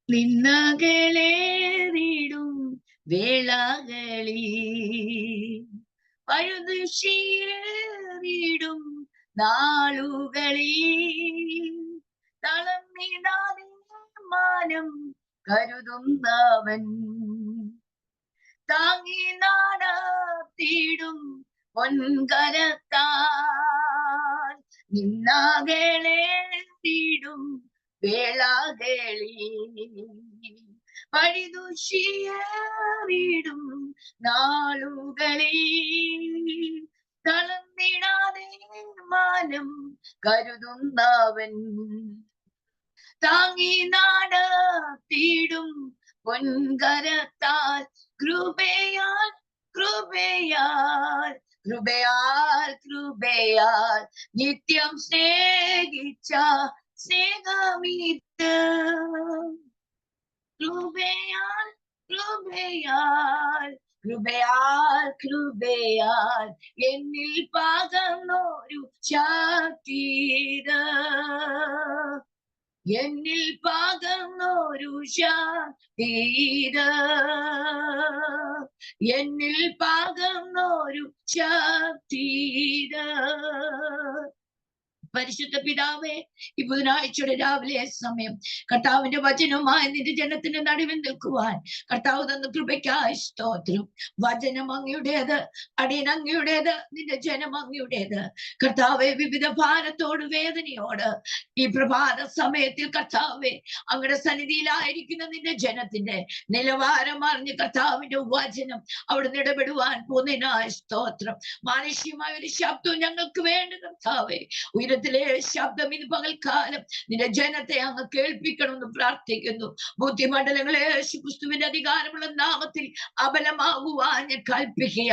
നിന്നകളേറിടും വേളകളിൽ പഴുതുശീറിടും നാളുകളിൽ തളർന്നിടാതെ മാനം കരുതുന്നവൻ താങ്ങി നടത്തിയിടും പൊൻകരത്താൽ നിന്നാകളേറിടും വേളകളിൽ പഴുതുശീറിടും നാളുകളിൽ തളർന്നിടാതെ മാനം കരുതുന്നവൻ താങ്ങി നടത്തിയിടും പൊൻകരത്താൽ കൃപയാൽ കൃപയാൽ കൃപയാൽ കൃപയാൽ നിത്യം സ്നേഹിച്ച സ്നേഹമിത് കൃപയാൽ കൃപയാൽ കൃപയാൽ കൃപയാൽ എന്നിൽ പകർന്നൊരു ശക്തിത് എന്നിൽ പകർന്നൊരു ശക്തിത് എന്നിൽ പകർന്നൊരു ശക്തിത് പരിശുദ്ധ പിതാവേ, ഈ ബുധനാഴ്ചയുടെ രാവിലെ സമയം കർത്താവിന്റെ വചനവുമായി നിന്റെ ജനത്തിന്റെ നടുവിൽ നിൽക്കുവാൻ കർത്താവ് തന്ന കൃപയ്ക്കായി സ്തോത്രം. വചനം അങ്ങയുടേത്, അടിയൻ അങ്ങയുടേത്, നിന്റെ ജനം അങ്ങയുടേത്. കർത്താവെ, വിവിധ ഭാരത്തോട് വേദനയോട് ഈ പ്രഭാത സമയത്തിൽ കർത്താവെ അങ്ങയുടെ സന്നിധിയിലായിരിക്കുന്ന നിന്റെ ജനത്തിന്റെ നിലവാരം അറിഞ്ഞ് കർത്താവിന്റെ വചനം അവിടുന്ന് ഇടപെടുവാൻ പോകുന്നതിനായി സ്തോത്രം. മാനുഷികമായ ഒരു ശബ്ദവും ഞങ്ങൾക്ക് വേണ്ട കർത്താവെ. ഉയരത്തിലെ ശബ്ദം ഇന്ന് പകൽക്കാലം നിന്റെ ജനത്തെ അങ്ങ് കേൾപ്പിക്കണമെന്ന് പ്രാർത്ഥിക്കുന്നു. ബുദ്ധിമണ്ഡലങ്ങളെ യേശുക്രിസ്തുവിന്റെ അധികാരമുള്ള നാമത്തിൽ അബലമാകുവാൻ ഞാൻ കൽപ്പിക്കുക.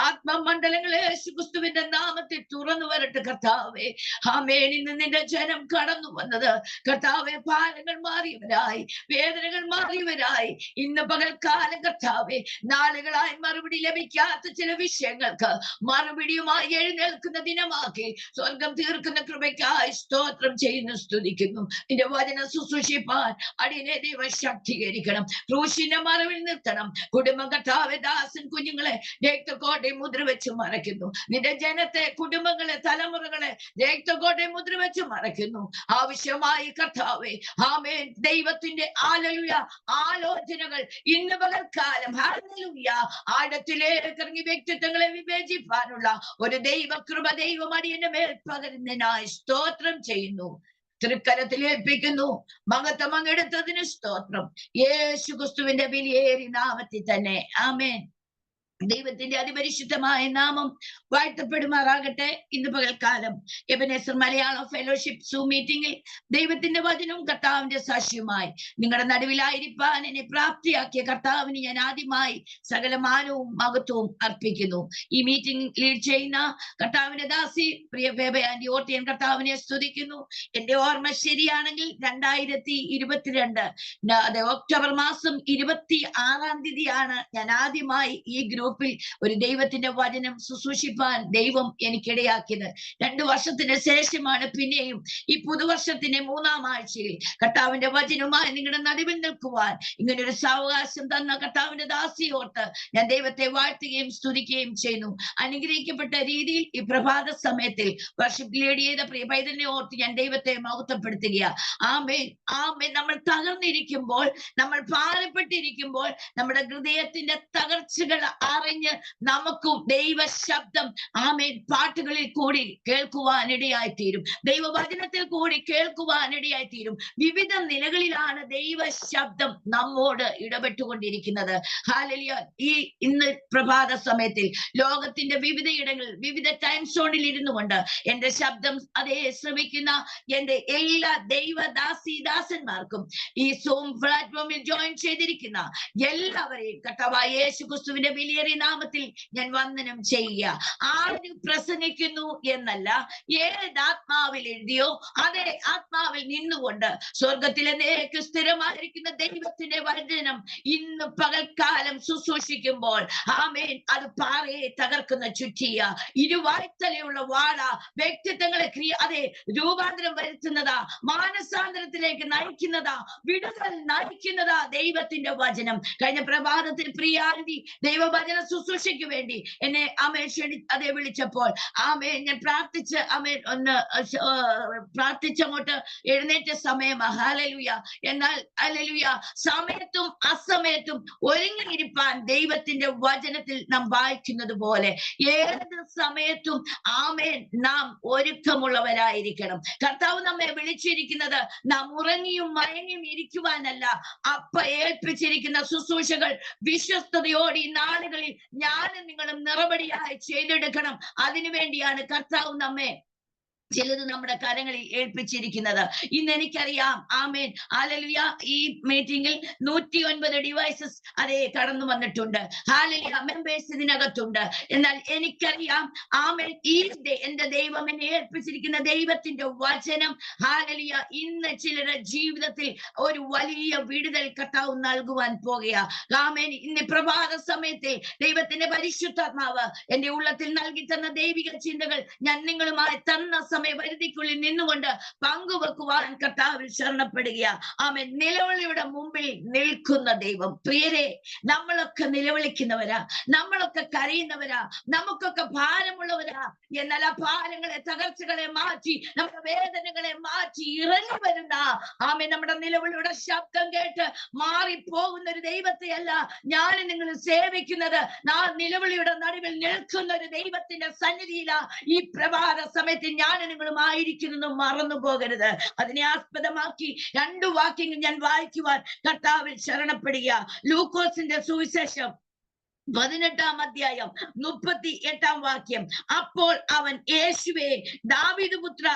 ആത്മമണ്ഡലങ്ങളെ യേശുക്രിസ്തുവിന്റെ നാമത്തിൽ തുറന്നു വരട്ടെ കർത്താവേ. ആമേൻ. ഇന്ന് നിന്റെ ജനം കടന്നു വന്നത് കർത്താവെ ഭാരങ്ങൾ മാറിയവരായി, വേദനകൾ മാറിയവരായി, ഇന്ന് പകൽക്കാലം കർത്താവെ നാളുകളായി മറുപടി ലഭിക്കാത്ത ചില വിഷയങ്ങൾക്ക് മറുപടിയുമായി എഴുന്നേൽക്കുന്ന ദിനമാക്കി സ്വർഗം തീർക്കുന്ന കൃപയ്ക്കായി സ്തോത്രം ചെയ്യുന്നു, സ്തുതിക്കുന്നു. നിന്റെ വചനം ശുശ്രൂഷിപ്പാൻ അടിയനെ ദൈവം ശക്തീകരിക്കണം. ക്രൂശിന്റെ മറവിൽ നിർത്തണം. കുടുംബം കർത്താവെ ദാസൻ കുഞ്ഞുങ്ങളെ രക്തക്കോട്ടയും മുദ്ര വെച്ച് മറയ്ക്കുന്നു. നിന്റെ ജനത്തെ, കുടുംബങ്ങളെ, തലമുറകളെ രക്തക്കോട്ടയും മുദ്ര വെച്ച് മറയ്ക്കുന്നു. ആവശ്യമായി കർത്താവെ ആമേൻ ദൈവത്തിന്റെ ആലോചനകൾ ഇന്ന് പകൽക്കാലം ഹല്ലേലൂയ ആഴത്തിലേക്ക് ഇറങ്ങി വ്യക്തിത്വങ്ങളെ വിവേചിപ്പാനുള്ള ഒരു ദൈവകൃപ ദൈവം അടിയന്റെ മേൽ പകരുന്നതിനായി സ്തോത്രം ചെയ്യുന്നു. തൃക്കരത്തിൽ ഏൽപ്പിക്കുന്നു. മഹത്വം അങ്ങെടുത്തതിന് സ്തോത്രം. യേശുക്രിസ്തുവിന്റെ വിലയേറിയ നാമത്തിൽ തന്നെ ആമേൻ. ദൈവത്തിന്റെ അതിപരിശുദ്ധമായ നാമം വാഴ്ത്തപ്പെടുമാറാകട്ടെ. ഇന്ന് പകൽക്കാലം എബനേസർ മലയാളം ഫെലോഷിപ്പ് സൂം മീറ്റിംഗിൽ ദൈവത്തിന്റെ വചനവും കർത്താവിന്റെ സാക്ഷ്യവുമായി നിങ്ങളുടെ നടുവിലായിരിക്കാൻ എന്നെ പ്രാപ്തിയാക്കിയ കർത്താവിന് ഞാൻ ആദ്യമായി സകല മാനവും മഹത്വവും അർപ്പിക്കുന്നു. ഈ മീറ്റിംഗ് ലീഡ് ചെയ്യുന്ന കർത്താവിന്റെ ദാസി പ്രിയ ബേബ ആൻഡി ഓർത്തിയൻ കർത്താവിനെ സ്തുതിക്കുന്നു. എന്റെ ഓർമ്മ ശരിയാണെങ്കിൽ 2022 ഒക്ടോബർ മാസം 26-ാം തീയതിയാണ് ഞാൻ ആദ്യമായി ഈ ഗ്രൂപ്പിൽ ഒരു ദൈവത്തിന്റെ വചനം ശുശ്രൂഷിപ്പാൻ ദൈവം എനിക്കിടയാക്കിയത്. 2 വർഷത്തിന് ശേഷമാണ് പിന്നെയും ഈ പുതുവർഷത്തിന്റെ 3-ാം ആഴ്ചയിൽ കർത്താവിന്റെ വചനവുമായി നിങ്ങളുടെ നടുവിൽ നിൽക്കുവാൻ ഇങ്ങനൊരു സാവകാശം തന്ന കർത്താവിന്റെ ദാസിയോർത്ത് ഞാൻ ദൈവത്തെ വാഴ്ത്തുകയും സ്തുതിക്കുകയും ചെയ്യുന്നു. അനുഗ്രഹിക്കപ്പെട്ട രീതിയിൽ ഈ പ്രഭാത സമയത്തിൽ വർഷിപ്പ് ലീഡ് ചെയ്ത പ്രിയ പൈതലിനെ ഓർത്ത് ഞാൻ ദൈവത്തെ മഹത്വപ്പെടുത്തുക. ആമേൻ, ആമേൻ. നമ്മൾ തകർന്നിരിക്കുമ്പോൾ, നമ്മൾ ഭാരപ്പെട്ടിരിക്കുമ്പോൾ, നമ്മുടെ ഹൃദയത്തിന്റെ തകർച്ചകൾ അറിഞ്ഞ് നമുക്കും ദൈവ ശബ്ദം ആമേൻ പാട്ടുകളിൽ കൂടി കേൾക്കുവാനിടയായിത്തീരും. ദൈവവചനത്തിൽ കൂടി കേൾക്കുവാനിടയായിത്തീരും. വിവിധ നിലകളിലാണ് ദൈവ ശബ്ദം നമ്മോട് ഇടപെട്ടുകൊണ്ടിരിക്കുന്നത്. ഹല്ലേലൂയ. ഈ ഇന്ന് പ്രഭാത സമയത്തിൽ ലോകത്തിന്റെ വിവിധ ഇടങ്ങളിൽ വിവിധ ടൈം സോണിൽ ഇരുന്നു കൊണ്ട് എന്റെ ശബ്ദം അതേ ശ്രമിക്കുന്ന എന്റെ എല്ലാ ദൈവദാസന്മാർക്കും ഈ സൂം പ്ലാറ്റ്ഫോമിൽ ജോയിൻ ചെയ്തിരിക്കുന്ന എല്ലാവരെയും കർത്താവായ യേശുക്രിസ്തുവിന്റെ വിലയേറിയ യേശുവിന്റെ നാമത്തിൽ ഞാൻ വന്ദനം ചെയ്യുക. ആര് പ്രസംഗിക്കുന്നു എന്നല്ല, ഏത് ആത്മാവിൽ എഴുതിയോ അതേ ആത്മാവിൽ നിന്നുകൊണ്ട് സ്വർഗത്തിലേക്ക് സ്ഥിരമായിരിക്കുന്ന ദൈവത്തിന്റെ വചനം ഇന്ന് പകൽക്കാലം ശുശ്രൂഷിക്കുമ്പോൾ ആമേൻ, അത് പാറയെ തകർക്കുന്ന ചുറ്റിയ ഇരുവായ്ത്തലയുള്ള വാള, വ്യക്തിത്വങ്ങളെ അതെ രൂപാന്തരം വരുത്തുന്നതാ, മാനസാന്തരത്തിലേക്ക് നയിക്കുന്നതാ, വിടുതൽ നയിക്കുന്നതാ ദൈവത്തിന്റെ വചനം. കഴിഞ്ഞ പ്രഭാതത്തിൽ പ്രിയാന്റി ദൈവവചന ശുശ്രൂഷയ്ക്ക് വേണ്ടി എന്നെ ആമേൻ അതേ വിളിച്ചപ്പോൾ ആമേൻ ഞാൻ പ്രാർത്ഥിച്ച് ആമേൻ ഒന്ന് പ്രാർത്ഥിച്ചങ്ങോട്ട് എഴുന്നേറ്റ സമയമാ. ഹല്ലേലൂയ. എന്നാൽ ഹല്ലേലൂയ, സമയത്തും അസമയത്തും ഒരുങ്ങിയിരിപ്പാൻ ദൈവത്തിന്റെ വചനത്തിൽ നാം വായിക്കുന്നത് പോലെ ഏത് സമയത്തും ആമേൻ നാം ഒരുക്കമുള്ളവരായിരിക്കണം. കർത്താവ് നമ്മെ വിളിച്ചിരിക്കുന്നത് നാം ഉറങ്ങിയും മയങ്ങിയും ഇരിക്കുവാനല്ല, അപ്പ ഏൽപ്പിച്ചിരിക്കുന്ന ശുശ്രൂഷകൾ വിശ്വസ്തയോടെ ഈ നാളുകളിൽ ഞാനും നിങ്ങളും നിറപടിയായി ചെയ്തെടുക്കണം. അതിനുവേണ്ടിയാണ് കർത്താവ് നമ്മെ ചിലത് നമ്മുടെ കരങ്ങളിൽ ഏൽപ്പിച്ചിരിക്കുന്നത്. ഇന്ന് എനിക്കറിയാം ആമേൻ ഹല്ലേലൂയ, ഈ മീറ്റിംഗിൽ 109 ഡിവൈസസ് അതേ കടന്നു വന്നിട്ടുണ്ട്. ഹല്ലേലൂയ, മെമ്പേഴ്സ് ഇതിനകത്തുണ്ട്. എന്നാൽ എനിക്കറിയാം ആമേൻ, ഈ എന്റെ ദൈവം എന്നെ ഏൽപ്പിച്ചിരിക്കുന്ന ദൈവത്തിന്റെ വചനം ഹല്ലേലൂയ ഇന്ന് ചിലരുടെ ജീവിതത്തിൽ ഒരു വലിയ വിടുതൽ കർത്താവ് നൽകുവാൻ പോകുക. ആമേൻ, ഇന്ന് പ്രഭാത സമയത്തെ ദൈവത്തിന്റെ പരിശുദ്ധാത്മാവ് എന്റെ ഉള്ളത്തിൽ നൽകി തന്ന ദൈവിക ചിന്തകൾ ഞാൻ നിങ്ങളുമായി തന്ന പരിധിക്കുള്ളിൽ നിന്നുകൊണ്ട് പങ്കുവെക്കുവാൻ കർത്താവിൽ ശരണപ്പെടുക. ആമേൻ. നിലവിളിയുടെ മുമ്പിൽ നിൽക്കുന്ന ദൈവം. പ്രിയരെ, നമ്മളൊക്കെ നിലവിളിക്കുന്നവരാ, നമ്മളൊക്കെ കരയുന്നവരാ, നമുക്കൊക്കെ ഭാരമുള്ളവരാ. എന്നാൽ ആ ഭാരങ്ങളെ, തകർച്ചകളെ മാറ്റി, നമ്മുടെ വേദനകളെ മാറ്റി ഇറങ്ങി വരുന്ന ആമേൻ നമ്മുടെ നിലവിളിയുടെ ശബ്ദം കേട്ട് മാറിപ്പോകുന്ന ഒരു ദൈവത്തെ അല്ല ഞാൻ നിങ്ങൾ സേവിക്കുന്നത്. നിലവിളിയുടെ നടുവിൽ നിൽക്കുന്ന ഒരു ദൈവത്തിന്റെ സന്നിധിയിലാ ഈ പ്രഭാത സമയത്ത് ഞാൻ നിങ്ങളുമായിരിക്കുന്നു, മറന്നു പോകരുത്. അതിനെ ആസ്പദമാക്കി 2 വാക്യങ്ങൾ ഞാൻ വായിക്കുവാൻ കർത്താവിൽ ശരണപ്പെടുക. ലൂക്കോസിന്റെ സുവിശേഷം 18-ാം അധ്യായം 38-ാം വാക്യം. അപ്പോൾ അവൻ, യേശുവേ ദാവീദ് പുത്ര,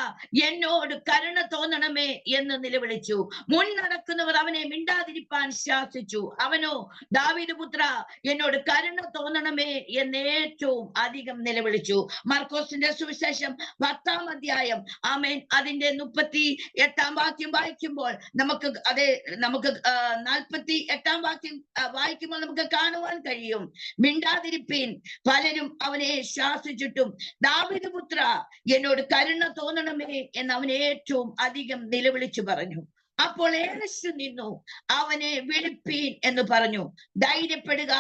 എന്നോട് കരുണ തോന്നണമേ എന്ന് നിലവിളിച്ചു. മുൻ നടക്കുന്നവർ അവനെ മിണ്ടാതിരിപ്പാൻ ശാസിച്ചു. അവനോ, ദാവീദ് പുത്ര, എന്നോട് കരുണ തോന്നണമേ എന്ന് ഏറ്റവും അധികം നിലവിളിച്ചു. മർക്കോസിന്റെ സുവിശേഷം 10-ാം അധ്യായം ആമേൻ അതിന്റെ 38-ാം വാക്യം വായിക്കുമ്പോൾ നമുക്ക് 48-ാം വാക്യം വായിക്കുമ്പോൾ നമുക്ക് കാണുവാൻ കഴിയും. മിണ്ടാതിരിപ്പീൻ, പലരും അവനെ ശാസിച്ചിട്ടും ദാവീദ് പുത്ര, എന്നോട് കരുണ തോന്നണമേ എന്ന് അവൻ ഏറ്റവും അധികം നിലവിളിച്ചു പറഞ്ഞു. അപ്പോൾ യേശു നിന്നു അവനെ വിളിപ്പീൻ എന്ന് പറഞ്ഞു. ധൈര്യപ്പെടുക,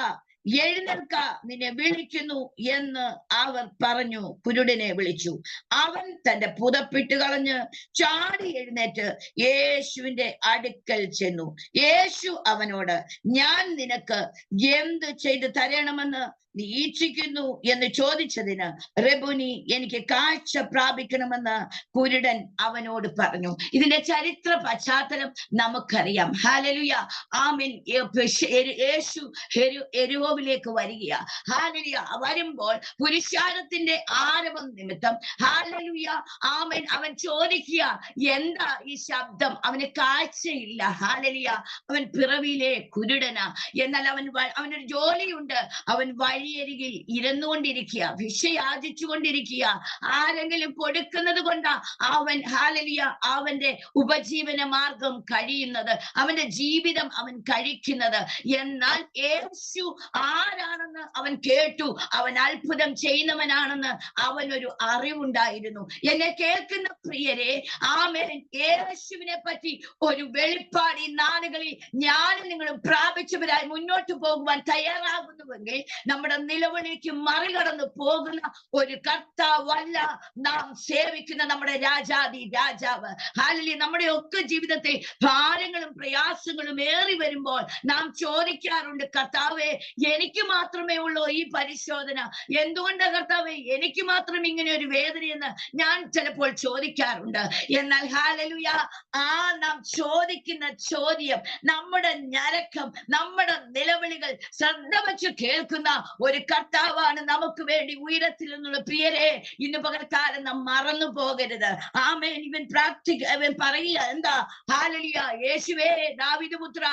എഴുന്നേൽക്ക, നിന്നെ വിളിക്കുന്നു എന്ന് അവർ പറഞ്ഞു. കുരുടനെ വിളിച്ചു. അവൻ തന്റെ പുതപ്പിട്ട് കളഞ്ഞ് ചാടി എഴുന്നേറ്റ് യേശുവിന്റെ അടുക്കൽ ചെന്നു. യേശു അവനോട്, ഞാൻ നിനക്ക് എന്ത് ചെയ്തു തരണമെന്ന് നീ ഇച്ഛിക്കുന്നു എന്ന് ചോദിച്ചതിന്, റബ്ബൂനി, എനിക്ക് കാഴ്ച പ്രാപിക്കണമെന്ന് കുരുടൻ അവനോട് പറഞ്ഞു. ഇതിന്റെ ചരിത്ര പശ്ചാത്തലം നമുക്കറിയാം. ഹല്ലേലൂയ. ആമേൻ. യേശു എരിഹോവിലേക്ക് വരിക. ഹല്ലേലൂയ. വരുമ്പോൾ പുരുഷാരത്തിന്റെ ആരവം നിമിത്തം ഹല്ലേലൂയ ആമേൻ അവൻ ചോദിക്കുക, എന്താ ഈ ശബ്ദം? അവന് കാഴ്ചയില്ല. ഹല്ലേലൂയ. അവൻ പിറവിയിലെ കുരുടനാ. എന്നാൽ അവനൊരു ജോലിയുണ്ട്. അവൻ വഴിയരികിൽ ഇരുന്നുകൊണ്ടിരിക്കുക, ഭിക്ഷ യാചിച്ചു കൊണ്ടിരിക്കുക. ആരെങ്കിലും കൊടുക്കുന്നത് കൊണ്ടാ അവൻ ഹല്ലേലൂയ അവന്റെ ഉപജീവന മാർഗം കഴിയുന്നത്, അവന്റെ ജീവിതം അവൻ കഴിക്കുന്നത്. എന്നാൽ യേശു ആരാണെന്ന് അവൻ കേട്ടു. അവൻ അത്ഭുതം ചെയ്യുന്നവനാണെന്ന് അവനൊരു അറിവുണ്ടായിരുന്നു. എന്നെ കേൾക്കുന്ന പ്രിയരെ, ആമേൻ, യേശുവിനെ പറ്റി ഒരു വെളിപ്പാട് ഈ നാളുകളിൽ ഞാനും നിങ്ങളും പ്രാപിച്ചവരായി മുന്നോട്ട് പോകുവാൻ തയ്യാറാകുന്നുവെങ്കിൽ നമ്മുടെ നിലവിളിക്ക് മറികടന്നു പോകുന്ന ഒരു കർത്താവല്ല നാം സേവിക്കുന്ന നമ്മുടെ രാജാതി രാജാവ്. ഹല്ലേലൂയ. നമ്മുടെ ഒക്കെ ജീവിതത്തിൽ ഭാരങ്ങളും പ്രയാസങ്ങളും ഏറി വരുമ്പോൾ നാം ചോദിക്കാറുണ്ട്, കർത്താവേ, എനിക്ക് മാത്രമേ ഉള്ളൂ ഈ പരിശോധന? എന്തുകൊണ്ടാ കർത്താവേ എനിക്ക് മാത്രം ഇങ്ങനെ ഒരു വേദനയെന്ന് ഞാൻ ചിലപ്പോൾ ചോദിക്കാറുണ്ട്. എന്നാൽ ഹല്ലേലൂയ, നാം ചോദിക്കുന്ന ചോദ്യം, നമ്മുടെ ഞരക്കം, നമ്മുടെ നിലവിളികൾ ശ്രദ്ധ വെച്ച് കേൾക്കുന്ന ഒരു കർത്താവാണ് നമുക്ക് വേണ്ടി ഉയരത്തിൽ നിന്നുള്ള. പ്രിയരെ, ഇന്ന് പകൽക്കാലം നാം മറന്നു പോകരുത്. ആമേൻ. ഇവൻ പറയുക എന്താ? ഹല്ലേലൂയ, യേശുവേ ദാവീദ് പുത്ര,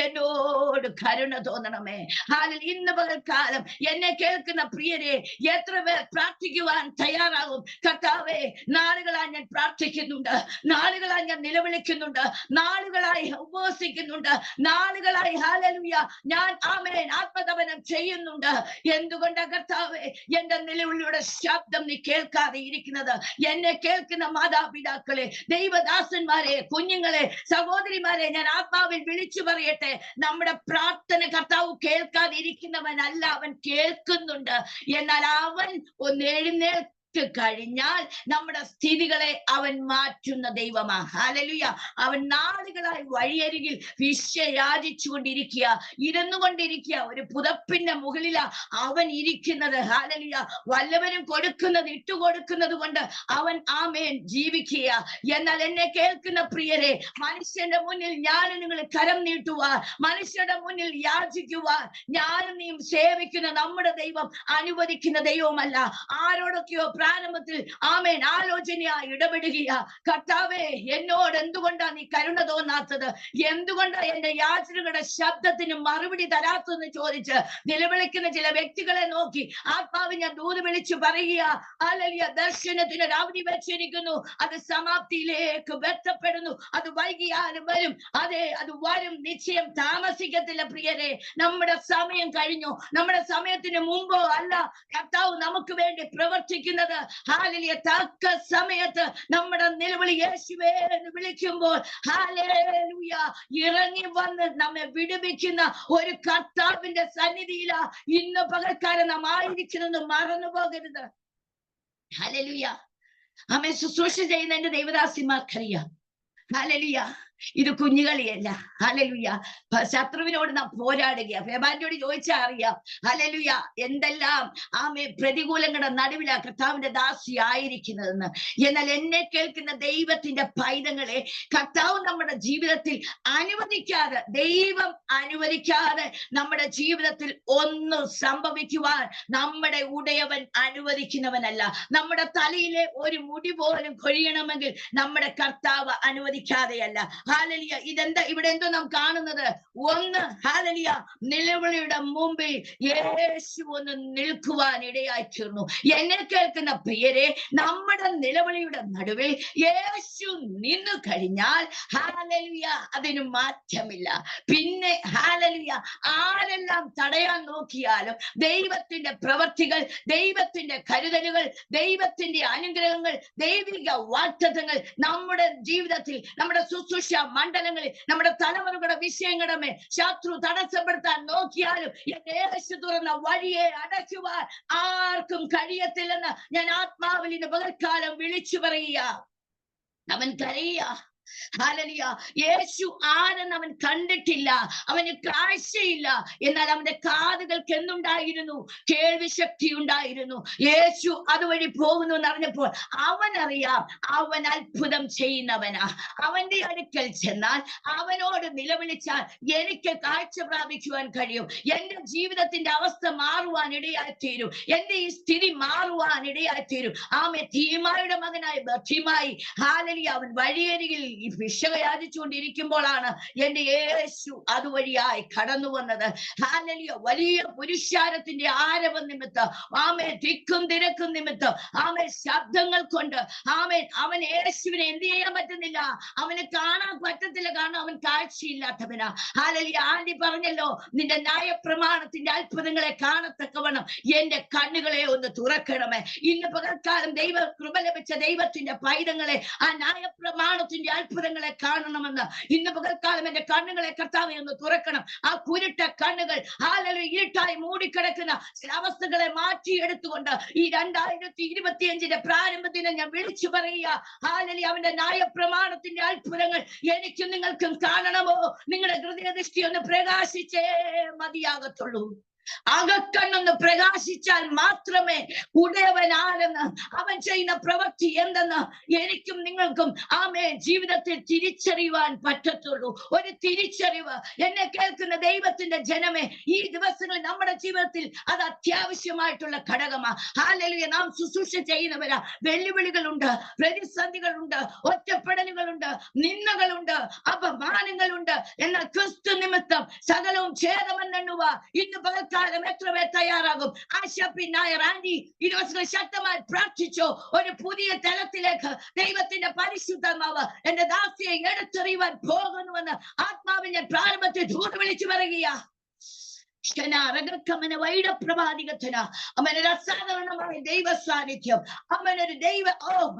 എന്നോട് കരുണ തോന്നണമേ. ഹല്ലേലൂയ. ഇന്ന് പകൽക്കാലം എന്നെ കേൾക്കുന്ന പ്രിയരെ, എത്ര പേർ പ്രാർത്ഥിക്കുവാൻ തയ്യാറാകും? കർത്താവേ, നാളുകളായി ഞാൻ പ്രാർത്ഥിക്കുന്നുണ്ട്, നാളുകളായി ഞാൻ നിലവിളിക്കുന്നുണ്ട്, നാളുകളായി ഉപവസിക്കുന്നുണ്ട്, നാളുകളായി ഹല്ലേലൂയ ഞാൻ ആമേൻ ആത്മതപനം ചെയ്യുന്നുണ്ട്. എന്തുകൊണ്ട് കർത്താവേ എന്റെ നിലവിളിയുടെ ശബ്ദം നീ കേൾക്കാതെ ഇരിക്കുന്നത്? എന്നെ കേൾക്കുന്ന മാതാപിതാക്കളെ, ദൈവദാസന്മാരെ, കുഞ്ഞുങ്ങളെ, സഹോദരിമാരെ, ഞാൻ ആത്മാവിൽ വിളിച്ചു പറയട്ടെ, നമ്മുടെ പ്രാർത്ഥന കർത്താവ് കേൾക്കാതെ ഇരിക്കുന്നവനല്ല, അവൻ കേൾക്കുന്നുണ്ട്. എന്നാൽ അവൻ ഒന്ന് എഴുന്നേൽക്ക കഴിഞ്ഞാൽ നമ്മുടെ സ്ഥിതികളെ അവൻ മാറ്റുന്ന ദൈവമാ. ഹല്ലേലൂയ. അവൻ നാളുകളായി വഴിയരികിൽ ഭിക്ഷയാചിച്ചു കൊണ്ടിരിക്കുക, ഇരുന്നു കൊണ്ടിരിക്കുക. ഒരു പുതപ്പിന്റെ മുകളിലാ അവൻ ഇരിക്കുന്നത്. ഹല്ലേലൂയ. വല്ലവരും കൊടുക്കുന്നത് ഇട്ടുകൊടുക്കുന്നത് കൊണ്ട് അവൻ ആമേൻ ജീവിക്കുക. എന്നാൽ എന്നെ കേൾക്കുന്ന പ്രിയരെ, മനുഷ്യന്റെ മുന്നിൽ ഞാനും നിങ്ങൾ കരം നീട്ടുവാൻ, മനുഷ്യരുടെ മുന്നിൽ യാചിക്കുവാൻ ഞാനും നീയും സേവിക്കുന്ന നമ്മുടെ ദൈവം അനുവദിക്കുന്ന ദൈവമല്ല. ആരോടൊക്കെയോ പ്രാരംഭത്തിൽ ആമേൻ ആലോചനയായി ഇടപെടുകയാ. കർത്താവേ, എന്നോട് എന്തുകൊണ്ടാ നീ കരുണ തോന്നാത്തത്? എന്തുകൊണ്ടാ എന്റെ യാചനകളുടെ ശബ്ദത്തിന് മറുപടി തരാത്തെന്ന് ചോദിച്ച് നിലവിളിക്കുന്ന ചില വ്യക്തികളെ നോക്കി ആത്മാവ് ഞാൻ ദൂത് വിളിച്ചു പറയുക, ഹല്ലേലൂയ, ദർശനത്തിന് അവധി വെച്ചിരിക്കുന്നു, അത് സമാപ്തിയിലേക്ക് ബന്ധപ്പെടുന്നു, അത് വൈകിയാലും വരും. അതെ, അത് വരും, നിശ്ചയം താമസിക്കത്തില്ല പ്രിയരെ. നമ്മുടെ സമയം കഴിഞ്ഞു, നമ്മുടെ സമയത്തിന് മുമ്പോ അല്ല കർത്താവ് നമുക്ക് വേണ്ടി പ്രവർത്തിക്കുന്നത്. ഹല്ലേലൂയ. തക്ക സമയത്ത് നമ്മുടെ നിലവിളി യേശുവേ എന്ന് വിളിക്കുമ്പോൾ ഹല്ലേലൂയ ഇറങ്ങി വന്ന് നമ്മെ വിടുവിക്കുന്ന ഒരു കർത്താവിന്റെ സന്നിധിയിലാ ഇന്ന് പകൽക്കാലം നാം ആയിരിക്കുന്നത് മറന്നു പോകരുത്. ഹല്ലേലൂയ. ആമേൻ. ശുശ്രൂഷ ചെയ്യുന്ന എന്റെ ദൈവദാസിമാർക്കറിയാം, ഹല്ലേലൂയ, ഇത് കുഞ്ഞുകളിയല്ല. ഹല്ലേലൂയ. ശത്രുവിനോട് നാം പോരാടുക. ഫെബാന്റോട് ചോദിച്ചാൽ അറിയാം. ഹല്ലേലൂയ. എന്തെല്ലാം ആമേ പ്രതികൂലങ്ങളുടെ നടുവിലാ കർത്താവിന്റെ ദാസി ആയിരിക്കുന്നതെന്ന്. എന്നാൽ എന്നെ കേൾക്കുന്ന ദൈവത്തിന്റെ പൈതങ്ങളെ, കർത്താവ് നമ്മുടെ ജീവിതത്തിൽ അനുവദിക്കാതെ, ദൈവം അനുവദിക്കാതെ നമ്മുടെ ജീവിതത്തിൽ ഒന്നും സംഭവിക്കുവാൻ നമ്മുടെ ഉടയവൻ അനുവദിക്കുന്നവനല്ല. നമ്മുടെ തലയിലെ ഒരു മുടി പോലും കൊഴിയണമെങ്കിൽ നമ്മുടെ കർത്താവ് അനുവദിക്കാതെയല്ല. ഹല്ലേലൂയ. ഇതെന്താ ഇവിടെ എന്തോ നാം കാണുന്നത്? ഒന്ന്, ഹല്ലേലൂയ, നിലവിളിയുടെ മുമ്പിൽ യേശു ഒന്ന് നിൽക്കുവാൻ ഇടയായി തീർന്നു. എന്നെ കേൾക്കുന്ന പ്രിയരെ, നമ്മുടെ നിലവിളിയുടെ നടുവിൽ യേശു നിന്നു കഴിഞ്ഞാൽ ഹല്ലേലൂയ അതിന് മാറ്റമില്ല. പിന്നെ ഹല്ലേലൂയ ആരെല്ലാം തടയാൻ നോക്കിയാലും ദൈവത്തിന്റെ പ്രവർത്തികൾ, ദൈവത്തിന്റെ കരുതലുകൾ, ദൈവത്തിന്റെ അനുഗ്രഹങ്ങൾ, ദൈവിക വാഗ്ദത്തങ്ങൾ നമ്മുടെ ജീവിതത്തിൽ, നമ്മുടെ ശുശ്രൂഷ മണ്ഡലങ്ങളിൽ, നമ്മുടെ തലമുറകളുടെ വിഷയങ്ങളുടെ മേൽ ശത്രു തടസ്സപ്പെടുത്താൻ നോക്കിയാലും യേശു തുറന്ന വഴിയെ അടയ്ക്കുവാൻ ആർക്കും കഴിയത്തില്ലെന്ന് ഞാൻ ആത്മാവിൽ ഇന്ന് പകൽക്കാലം വിളിച്ചു പറയുക. അവൻ കരയുക. ഹല്ലേലൂയ. യേശു ആരെന്ന് അവൻ കണ്ടിട്ടില്ല, അവന് കാഴ്ചയില്ല. എന്നാൽ അവന്റെ കാതുകൾക്ക് എന്തുണ്ടായിരുന്നു? കേൾവി ശക്തി ഉണ്ടായിരുന്നു. യേശു അതുവഴി പോകുന്നു എന്നറിഞ്ഞപ്പോൾ അവനറിയാം അവൻ അത്ഭുതം ചെയ്യുന്നവനാ. അവന്റെ അടുക്കൽ ചെന്നാൽ, അവനോട് നിലവിളിച്ചാൽ എനിക്ക് കാഴ്ച പ്രാപിക്കുവാൻ കഴിയും. എന്റെ ജീവിതത്തിന്റെ അവസ്ഥ മാറുവാൻ ഇടയായി തീരും, എന്റെ ഈ സ്ഥിതി മാറുവാൻ ഇടയായി തീരും. ആമേ. തീമായുടെ മകനായ ബർത്തിമായി, ഹല്ലേലൂയ, അവൻ വഴിയരികിൽ ഈ ഭിക്ഷ യാചിച്ചുകൊണ്ടിരിക്കുമ്പോഴാണ് എന്റെ യേശു അതുവഴിയായി കടന്നു വന്നത്. ഹല്ലേലൂയ. വലിയ പുരുഷാരത്തിന്റെ ആരവം നിമിത്തം, ആമേൻ, തിക്കും തിരക്കും നിമിത്തം, ആമേൻ, ശബ്ദങ്ങൾ കൊണ്ട്, ആമേൻ, അവൻ യേശുവിനെ എന്ത് ചെയ്യാൻ പറ്റുന്നില്ല, അവന് കാണാൻ പറ്റത്തില്ല, കാരണം അവൻ കാഴ്ചയില്ലാത്തവനാ. ഹല്ലേലൂയ. ആന്റി പറഞ്ഞല്ലോ, നിന്റെ ന്യായപ്രമാണത്തിന്റെ അത്ഭുതങ്ങളെ കാണത്തക്കവണ്ണം എന്റെ കണ്ണുകളെ ഒന്ന് തുറക്കണമേ. ഇന്ന് പകൽക്കാലം ദൈവ കൃപ ലഭിച്ച ദൈവത്തിന്റെ പൈതങ്ങളെ, ആ ന്യായപ്രമാണത്തിന്റെ അത്ഭുതങ്ങളെ കാണണമെന്ന് ഇന്ന് പകൽക്കാലം എന്റെ കണ്ണുകളെ കർത്താവേ ഒന്ന് തുറക്കണം. ആ കുരുട്ട കണ്ണുകൾ, ഹല്ലേലൂയ, ഇരുട്ടായി മൂടിക്കിടക്കുന്ന ചില അവസ്ഥകളെ മാറ്റിയെടുത്തുകൊണ്ട് ഈ 2025 പ്രാരംഭത്തിന് ഞാൻ വിളിച്ചു പറയുക, ഹല്ലേലൂയ, അവന്റെ ന്യായപ്രമാണത്തിന്റെ അത്ഭുതങ്ങൾ എനിക്കും നിങ്ങൾക്കും കാണണമോ? നിങ്ങളുടെ ഹൃദയദൃഷ്ടി ഒന്ന് പ്രകാശിച്ചേ മതിയാകത്തുള്ളൂ. അകക്കണ്ണൊന്ന് പ്രകാശിച്ചാൽ മാത്രമേ ഉടയവൻ ആരെന്ന്, അവൻ ചെയ്യുന്ന പ്രവൃത്തി എന്തെന്ന് എനിക്കും നിങ്ങൾക്കും ആമേൻ ജീവിതത്തിൽ തിരിച്ചറിയുവാൻ പറ്റത്തുള്ളൂ. ഒരു തിരിച്ചറിവ് എന്നെ കേൾക്കുന്ന ദൈവത്തിന്റെ ജനമേ, ഈ ദിവസങ്ങളിൽ നമ്മുടെ ജീവിതത്തിൽ അത് അത്യാവശ്യമായിട്ടുള്ള ഘടകമാണ്. ഹല്ലേലൂയ. നാം ശുശ്രൂഷ ചെയ്യുന്നവരാ. വെല്ലുവിളികളുണ്ട്, പ്രതിസന്ധികളുണ്ട്, ഒറ്റപ്പെടലുകളുണ്ട്, നിന്ദകളുണ്ട്, അപമാനങ്ങളുണ്ട്. എന്നാൽ ക്രിസ്തു നിമിത്തം സകലവും ഛേദമെന്നുവ ഇന്ന് പകൽക്കാലം പകൽക്കാലം എത്ര പേർ തയ്യാറാകും? ആശാപ്പി നായർ ആന്റി ഈ ദിവസങ്ങൾ ശക്തമായി പ്രാർത്ഥിച്ചോ. ഒരു പുതിയ തലത്തിലേക്ക് ദൈവത്തിന്റെ പരിശുദ്ധാത്മാവ് എന്റെ ദാസിയെ എടുത്തെറിയുവാൻ പോകുന്നുവെന്ന് ആത്മാവിൽ ഞാൻ പ്രാരംഭത്തിൽ ദൂത് വിളിച്ചു പറയുകയാ. വൈഡപ്രഭാതികത്തിന് അവനൊരു അസാധാരണമായ ദൈവ സാന്നിധ്യം, അവനൊരു ദൈവ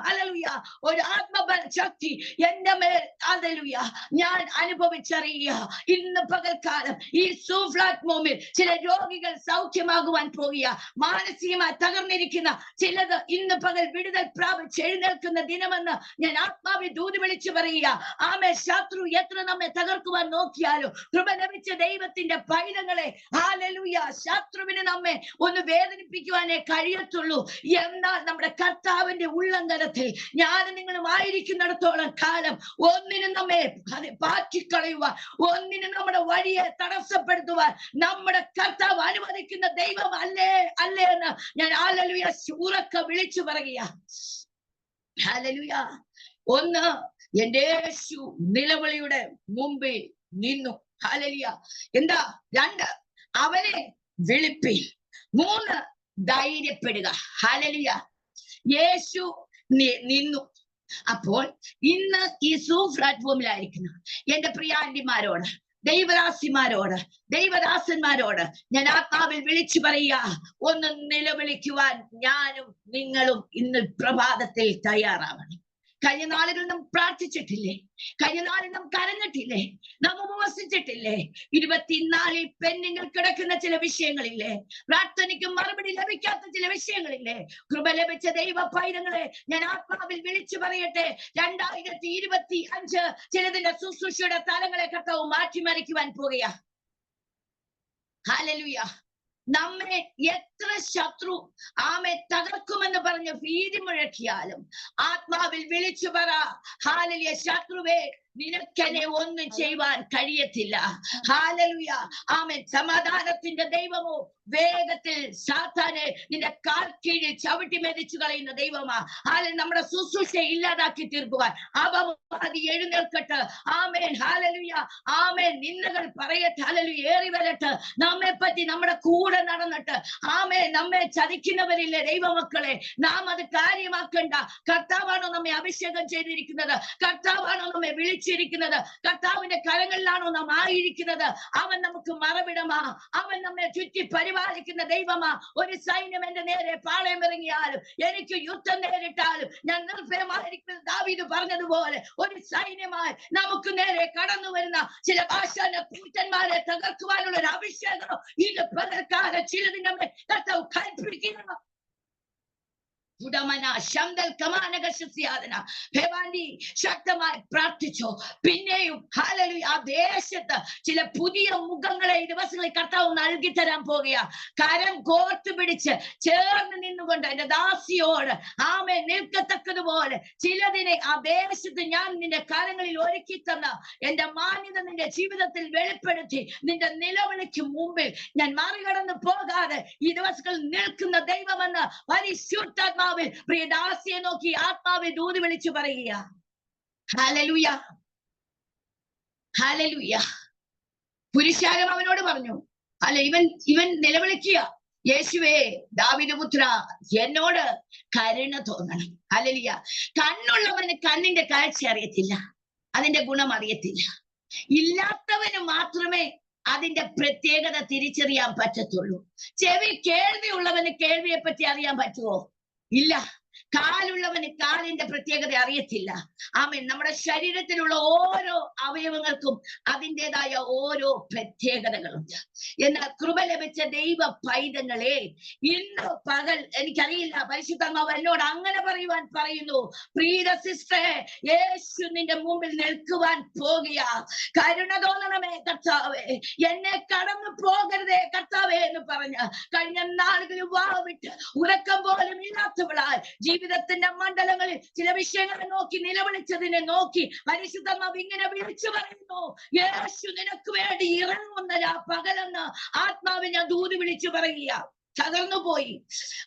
ഹല്ലേലൂയ ഒരു ആത്മബല ശക്തി എന്റെ മേൽ ഹല്ലേലൂയ ഞാൻ അനുഭവിച്ചറിയുക. ഇന്ന് പകൽക്കാലം ഈ സൂം പ്ലാറ്റ്ഫോമിൽ ചില രോഗികൾ സൗഖ്യമാകുവാൻ പോകുക. മാനസികമായി തകർന്നിരിക്കുന്ന ചിലത് ഇന്ന് പകൽ വിടുതൽ പ്രാപിച്ച് എഴുന്നേൽക്കുന്ന ദിനമെന്ന് ഞാൻ ആത്മാവിൽ ദൂത് വിളിച്ചു പറയുക. ആമേ. ശത്രു എത്ര നമ്മെ തകർക്കുവാൻ നോക്കിയാലും കൃപ ലഭിച്ച ദൈവത്തിന്റെ പൈതങ്ങളെ ഹല്ലേലൂയ ശത്രുവിന് നമ്മെ ഒന്ന് വേദനിപ്പിക്കുവാനേ കഴിയത്തുള്ളൂ. എന്നാൽ നമ്മുടെ കർത്താവിന്റെ ഉള്ളങ്കലത്തിൽ ഞാനും നിങ്ങളും ആയിരിക്കുന്നിടത്തോളം കാലം ഒന്നിനും നമ്മെ പാറ്റിക്കളയുവാൻ, ഒന്നിനും നമ്മുടെ വഴിയെ തടസ്സപ്പെടുത്തുവാൻ നമ്മുടെ കർത്താവ് അനുവദിക്കുന്ന ദൈവം അല്ലേ എന്ന് ഞാൻ ഹല്ലേലൂയ ഉറക്കെ വിളിച്ചു പറയുക. ഹല്ലേലൂയ. ഒന്ന്, എന്റെ യേശു നിലവിളിയുടെ മുമ്പിൽ നിന്നു. ഹല്ലേലൂയ. എന്താ? രണ്ട്, അവനെ വിളിപ്പിൻ. മൂന്ന്, ധൈര്യപ്പെടുക. ഹല്ലേലൂയ. യേശു നിന്നു. അപ്പോൾ ഇന്ന് ഈ സൂം പ്ലാറ്റ്ഫോമിലായിരിക്കുന്ന എന്റെ പ്രിയ ആന്റിമാരോട്, ദൈവദാസിമാരോട്, ദൈവദാസന്മാരോട് ഞാൻ ആത്മാവിൽ വിളിച്ചു പറയുക, ഒന്ന് നിലവിളിക്കുവാൻ ഞാനും നിങ്ങളും ഇന്ന് പ്രഭാതത്തിൽ തയ്യാറാവണം. കഴിഞ്ഞ നാളുകൾ നാം പ്രാർത്ഥിച്ചിട്ടില്ലേ? കഴിഞ്ഞ നാളിൽ നാം കരഞ്ഞിട്ടില്ലേ? നാം ഉപവസിച്ചിട്ടില്ലേ? 24 പെൻഡിങ്ങിൽ കിടക്കുന്ന ചില വിഷയങ്ങളില്ലേ? പ്രാർത്ഥനയ്ക്ക് മറുപടി ലഭിക്കാത്ത ചില വിഷയങ്ങളില്ലേ? കൃപ ലഭിച്ച ദൈവ പൈതങ്ങളെ ഞാൻ ആത്മാവിൽ വിളിച്ചു പറയട്ടെ, 2025 ചിലതിന്റെ ശുശ്രൂഷയുടെ തലങ്ങളെ കർത്താവ് മാറ്റിമറിക്കുവാൻ പോകുക. ഹല്ലേലൂയ. നമ്മെ എത്ര ശത്രു ആമെ തകർക്കുമെന്ന് പറഞ്ഞ് ഭീതി മുഴക്കിയാലും ആത്മാവിൽ വിളിച്ചു പറ, ഹല്ലേലൂയ, ശത്രുവേ നിനക്കെന്നെ ഒന്നും ചെയ്യുവാൻ കഴിയത്തില്ല. ഹല്ലേലൂയ. ആമേൻ. സമാധാനത്തിന്റെ ദൈവമോ വേഗത്തിൽ സാത്താനെ നിന്റെ കാൽ കീഴിൽ ചവിട്ടി മെതിച്ചു കളയുന്ന ദൈവമാ. ഹല്ലേലൂയ. നമ്മുടെ ശുശ്രൂഷ ഇല്ലാതാക്കി തീർക്കുവാൻ അപവാദി എഴുന്നേൽക്കട്ടെ. ആമേൻ. ഹല്ലേലൂയ. ആമേൻ. നിന്ദകൾ പറയട്ടെ. ഹല്ലേലൂയ. ഏറി വരട്ടെ. നമ്മെ പറ്റി നമ്മുടെ കൂടെ നടന്നിട്ട് ആമേൻ നമ്മെ ചതിക്കുന്നവരില്ലേ ദൈവമക്കളെ, നാം അത് കാര്യമാക്കണ്ട. കർത്താവാണോ നമ്മെ അഭിഷേകം ചെയ്തിരിക്കുന്നത്? കർത്താവാണോ നമ്മെ വിളിച്ചിരിക്കുന്നത്? കർത്താവിന്റെ കരങ്ങളിലാണോ നാം ആയിരിക്കുന്നത്? അവൻ നമുക്ക് മറവിടമാ. അവൻ നമ്മെ ചുറ്റി പരിപാലിക്കുന്ന ദൈവമാ. ഒരു സൈന്യം എന്റെ നേരെ പാളയം ഇറങ്ങിയാലും എനിക്ക് യുദ്ധം നേരിട്ടാലും ഞാൻ നിർഭയമായിരിക്കുന്ന ദാവീദ് പറഞ്ഞതുപോലെ ഒരു സൈന്യമായി നമുക്ക് നേരെ കടന്നു വരുന്ന ചില ഭാഷാന കൂറ്റന്മാരെ തകർക്കുവാനുള്ള ഒരു അഭിഷേകം ഇത് പകൽക്കാല ചിലതിന്റെ കർത്താവ് കൽപ്പിക്കുന്നു. ശക്തമായി പ്രാർത്ഥിച്ചോ. പിന്നെയും ഹല്ലേലൂയ ആ ദേശത്ത് ചില പുതിയ മുഖങ്ങളെ ഈ ദിവസങ്ങളിൽ കർത്താവ് നൽകി തരാൻ പോകുക. കരം കോർത്തു പിടിച്ച് ചേർന്ന് നിന്നുകൊണ്ട് എന്റെ ദാസിയോട് ആമേ നിൽക്കത്തക്കതുപോലെ ചിലതിനെ ആ ദേശത്ത് ഞാൻ നിന്റെ കരങ്ങളിൽ ഒരുക്കി തന്ന എന്റെ മാന്യത നിന്റെ ജീവിതത്തിൽ വെളിപ്പെടുത്തി നിന്റെ നിലവിളിക്ക് മുമ്പിൽ ഞാൻ മറികടന്ന് പോകാതെ ഈ ദിവസങ്ങളിൽ നിൽക്കുന്ന ദൈവമെന്ന് പരിശുദ്ധാത്മാവ് പ്രിയദാസിയെ നോക്കി ആത്മാവിൽ ദൂത് വിളിച്ചു പറയുക. ഹല്ലേലൂയ. ഹല്ലേലൂയ. പുരുഷാരം അവനോട് പറഞ്ഞു, അല്ല ഇവൻ നിലവിളിക്കുക, യേശുവേ ദാവീദ് പുത്ര എന്നോട് കരുണ തോന്നണം. ഹല്ലേലൂയ. കണ്ണുള്ളവന് കണ്ണിന്റെ കാഴ്ച അറിയത്തില്ല, അതിന്റെ ഗുണം അറിയത്തില്ല. ഇല്ലാത്തവന് മാത്രമേ അതിന്റെ പ്രത്യേകത തിരിച്ചറിയാൻ പറ്റത്തുള്ളൂ. ചെവി കേൾവിയുള്ളവന് കേൾവിയെ പറ്റി അറിയാൻ പറ്റുമോ? ഇല്ല. കാലുള്ളവന് കാലിന്റെ പ്രത്യേകത അറിയത്തില്ല. ആമേൻ. നമ്മുടെ ശരീരത്തിലുള്ള ഓരോ അവയവങ്ങൾക്കും അതിൻ്റെതായ ഓരോ പ്രത്യേകതകളുണ്ട്. എന്നാൽ കൃപ ലഭിച്ച ദൈവ പൈതങ്ങളെ ഇന്ന് പകൽ എനിക്കറിയില്ല, പരിശുദ്ധാത്മാവ് എന്നോട് അങ്ങനെ പറയുവാൻ പറയുന്നു. പ്രിയ സിസ്റ്ററെ, യേശു നിന്റെ മുമ്പിൽ നിൽക്കുവാൻ പോകുക. കരുണ തോന്നണമേ കർത്താവേ, എന്നെ കടന്നു പോകരുതേ കർത്താവേ എന്ന് പറഞ്ഞ് കഴിഞ്ഞ നാളുകളിൽ വാവിട്ട് ഉറക്കം പോലും ഇല്ലാത്തവളാൽ ജീവിതത്തിന്റെ മണ്ഡലങ്ങളിൽ ചില വിഷയങ്ങളെ നോക്കി നിലവിളിച്ചതിനെ നോക്കി പരിശുദ്ധാത്മാവ് ഇങ്ങനെ വിളിച്ചു പറയുന്നു, യേശു നിനക്ക് വേണ്ടി ഇറങ്ങുന്ന പകലെന്ന് ആത്മാവിനെ ഞാൻ ദൂത് വിളിച്ചു പറയുക. തകർന്നുപോയി,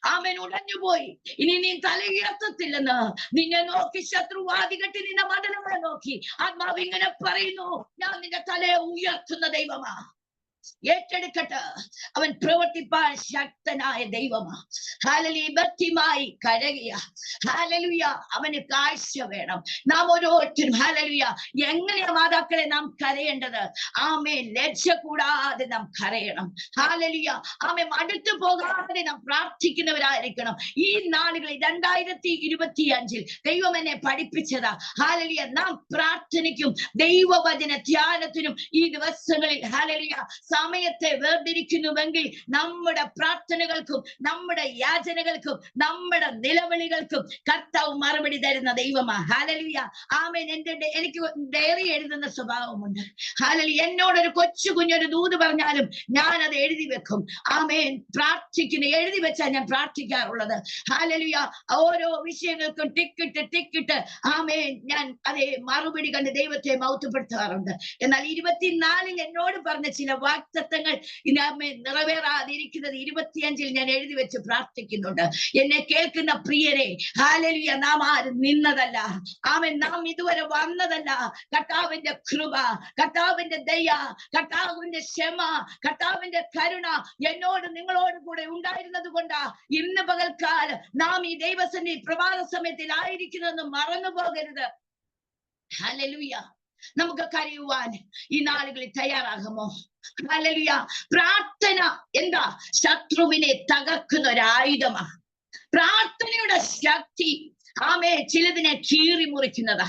ആമേൻ, ഉടഞ്ഞുപോയി, ഇനി നീ തലയുയർത്തത്തില്ലെന്ന് നിന്നെ നോക്കി ശത്രുവാദി കെട്ടി നിന്റെ മണ്ഡലങ്ങളെ നോക്കി ആത്മാവ് ഇങ്ങനെ പറയുന്നു, ഞാൻ നിന്റെ തലയെ ഉയർത്തുന്ന ദൈവമാ. ഏറ്റെടുക്കട്ടെ. അവൻ പ്രവർത്തിപ്പാൻ ശക്തനായ ദൈവമാ. ഹല്ലേലൂയ. ഭക്തിയുമായി കരയുക. ഹല്ലേലൂയ. അവന് കാഴ്ച വേണം. നാം ഓരോരുത്തരും ഹല്ലേലൂയ എങ്ങനെയാ മാതാക്കളെ നാം കരയേണ്ടത്? ആമേൻ. ലജ്ജ കൂടാതെ നാം കരയണം. ഹല്ലേലൂയ. ആമേൻ. അടുത്തു പോകാതെ നാം പ്രാർത്ഥിക്കുന്നവരായിരിക്കണം. ഈ നാളുകളിൽ 2025 ദൈവം എന്നെ പഠിപ്പിച്ചതാ. ഹല്ലേലൂയ. നാം പ്രാർത്ഥനയ്ക്കും ദൈവവചന ധ്യാനത്തിനും ഈ ദിവസങ്ങളിൽ ഹല്ലേലൂയ സമയത്തെ വേർതിരിക്കുന്നുവെങ്കിൽ നമ്മുടെ പ്രാർത്ഥനകൾക്കും നമ്മുടെ യാചനകൾക്കും നമ്മുടെ നിലവിളികൾക്കും കർത്താവ് മറുപടി തരുന്ന ദൈവമാ. ഹല്ലേലൂയ. ആമേൻ. എനിക്ക് ഡയറി എഴുതുന്ന സ്വഭാവമുണ്ട്. ഹല്ലേലൂയ. എന്നോടൊരു കൊച്ചു കുഞ്ഞൊരു ദൂത് പറഞ്ഞാലും ഞാൻ അത് എഴുതി വെക്കും. ആമേൻ. പ്രാർത്ഥിക്കുന്ന എഴുതി വെച്ചാൽ ഞാൻ പ്രാർത്ഥിക്കാറുള്ളത്. ഹല്ലേലൂയ. ഓരോ വിഷയങ്ങൾക്കും ടിക്കിട്ട് ആമേൻ ഞാൻ അതേ മറുപടി കണ്ട് ദൈവത്തെ മൗത്വപ്പെടുത്താറുണ്ട്. എന്നാൽ 24 എന്നോട് പറഞ്ഞ ചില വാഗ്ദത്തങ്ങൾ നിറവേറാതിരിക്കുന്നത് 25 ഞാൻ എഴുതി വെച്ച് പ്രാർത്ഥിക്കുന്നുണ്ട്. എന്നെ കേൾക്കുന്ന പ്രിയരെ, ഹല്ലേലൂയ, നാം ആരും നിന്നതല്ല. ആമേൻ. നാം ഇതുവരെ വന്നതല്ല. കർത്താവിന്റെ കൃപ, കർത്താവിന്റെ ദയ, കർത്താവിന്റെ ക്ഷമ, കർത്താവിന്റെ കരുണ എന്നോട് നിങ്ങളോട് കൂടെ ഉണ്ടായിരുന്നത് കൊണ്ടാ ഇന്ന് പകൽക്കാലം നാം ഈ ദൈവസന്നിധി പ്രഭാത സമയത്തിൽ ആയിരിക്കുന്നതെന്ന് മറന്നു പോകരുത്. ഹല്ലേലൂയ. നമുക്ക് കരയുവാൻ ഈ നാളുകളിൽ തയ്യാറാകുമോ? ഹല്ലേലൂയ. പ്രാർത്ഥന എന്താ? ശത്രുവിനെ തകർക്കുന്ന ഒരു ആയുധമാ. പ്രാർത്ഥനയുടെ ശക്തി ആമേൻ ചിലതിനെ കീറി മുറിക്കുന്നതാ.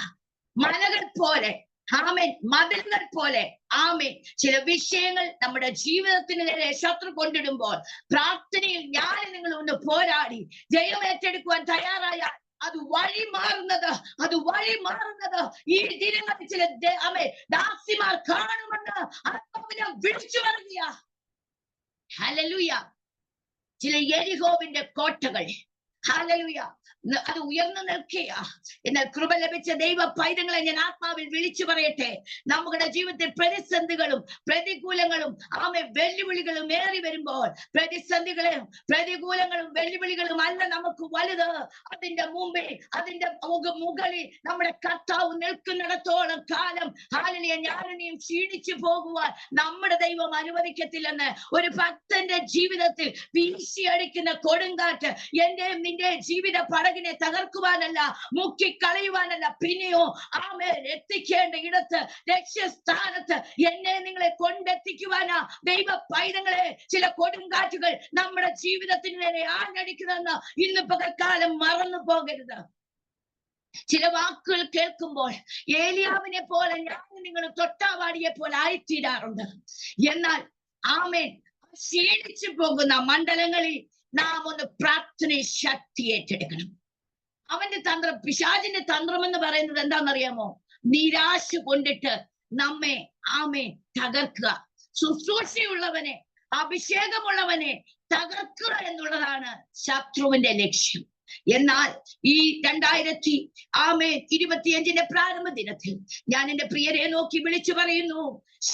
മലകൾ പോലെ ആമേൻ, മതിലുകൾ പോലെ ആമേൻ ചില വിഷയങ്ങൾ നമ്മുടെ ജീവിതത്തിന് നേരെ ശത്രു കൊണ്ടിടുമ്പോൾ പ്രാർത്ഥനയിൽ ഞാൻ നിങ്ങൾ ഒന്ന് പോരാടി ജയം ഏറ്റെടുക്കുവാൻ തയ്യാറായാൽ അത് വഴി മാറുന്നത് ഈ ദിനങ്ങളിൽ ചില ദാസിമാർ കാണുമെന്ന് ആത്മാവിനെ വിളിച്ചു പറയുക. ഹല്ലേലൂയ. ചില യെരിഹോവിന്റെ കോട്ടകൾ ഹല്ലേലൂയ അത് ഉയർന്നു നിൽക്കുക. എന്നാൽ കൃപ ലഭിച്ച ദൈവ പൈതങ്ങളെ ഞാൻ ആത്മാവിൽ വിളിച്ചു പറയട്ടെ, നമ്മുടെ ജീവിതത്തിൽ പ്രതിസന്ധികളും പ്രതികൂലങ്ങളും വെല്ലുവിളികളും ഏറി വരുമ്പോൾ പ്രതികൂലങ്ങളും വെല്ലുവിളികളും അല്ല നമുക്ക് വലുത്. അതിന്റെ മുമ്പിൽ അതിന്റെ മുകളിൽ നമ്മുടെ കർത്താവ് നിൽക്കുന്നിടത്തോളം കാലം ഹല്ലേലൂയ ഞാനും ക്ഷീണിച്ചു പോകുവാൻ നമ്മുടെ ദൈവം അനുവദിക്കത്തില്ലെന്ന് ഒരു ഭക്തന്റെ ജീവിതത്തിൽ വീശിയടിക്കുന്ന കൊടുങ്കാറ്റ് എന്റെയും നിന്റെ ജീവിത പടകിനെ തകർക്കുവാനല്ല, മുക്കിക്കളയുവാനല്ല, പിന്നെയോ എത്തിക്കേണ്ട ഇടത്ത് ലക്ഷ്യസ്ഥാനത്ത് എന്നെ നിങ്ങളെ കൊണ്ടെത്തിക്കുവാനാ ദൈവ പൈതങ്ങളെ ചില കൊടുങ്കാറ്റുകൾ നമ്മുടെ ജീവിതത്തിന് നേരെ ആഞ്ഞടിക്കുന്നതെന്ന് ഇന്ന് പകൽക്കാലം മറന്നു പോകരുത്. ചില വാക്കുകൾ കേൾക്കുമ്പോൾ ഏലിയാവിനെ പോലെ ഞാൻ നിങ്ങൾ തൊട്ടാവാടിയെ പോലെ ആയിത്തീരാറുണ്ട്. എന്നാൽ ആമേൻ ക്ഷീണിച്ചു പോകുന്ന മണ്ഡലങ്ങളിൽ നാം ഒന്ന് പ്രാർത്ഥന ശക്തി ഏറ്റെടുക്കണം. അവന്റെ തന്ത്രം, പിശാചിന്റെ തന്ത്രം എന്ന് പറയുന്നത് എന്താണെന്നറിയാമോ? നിരാശ കൊണ്ടിട്ട് നമ്മെ തകർക്കുക. ശുശ്രൂഷയുള്ളവനെ, അഭിഷേകമുള്ളവനെ തകർക്കുക എന്നുള്ളതാണ് ശത്രുവിന്റെ ലക്ഷ്യം. എന്നാൽ ഈ 2025 പ്രാരംഭ ദിനത്തിൽ ഞാൻ എന്റെ പ്രിയരെ നോക്കി വിളിച്ചു പറയുന്നു,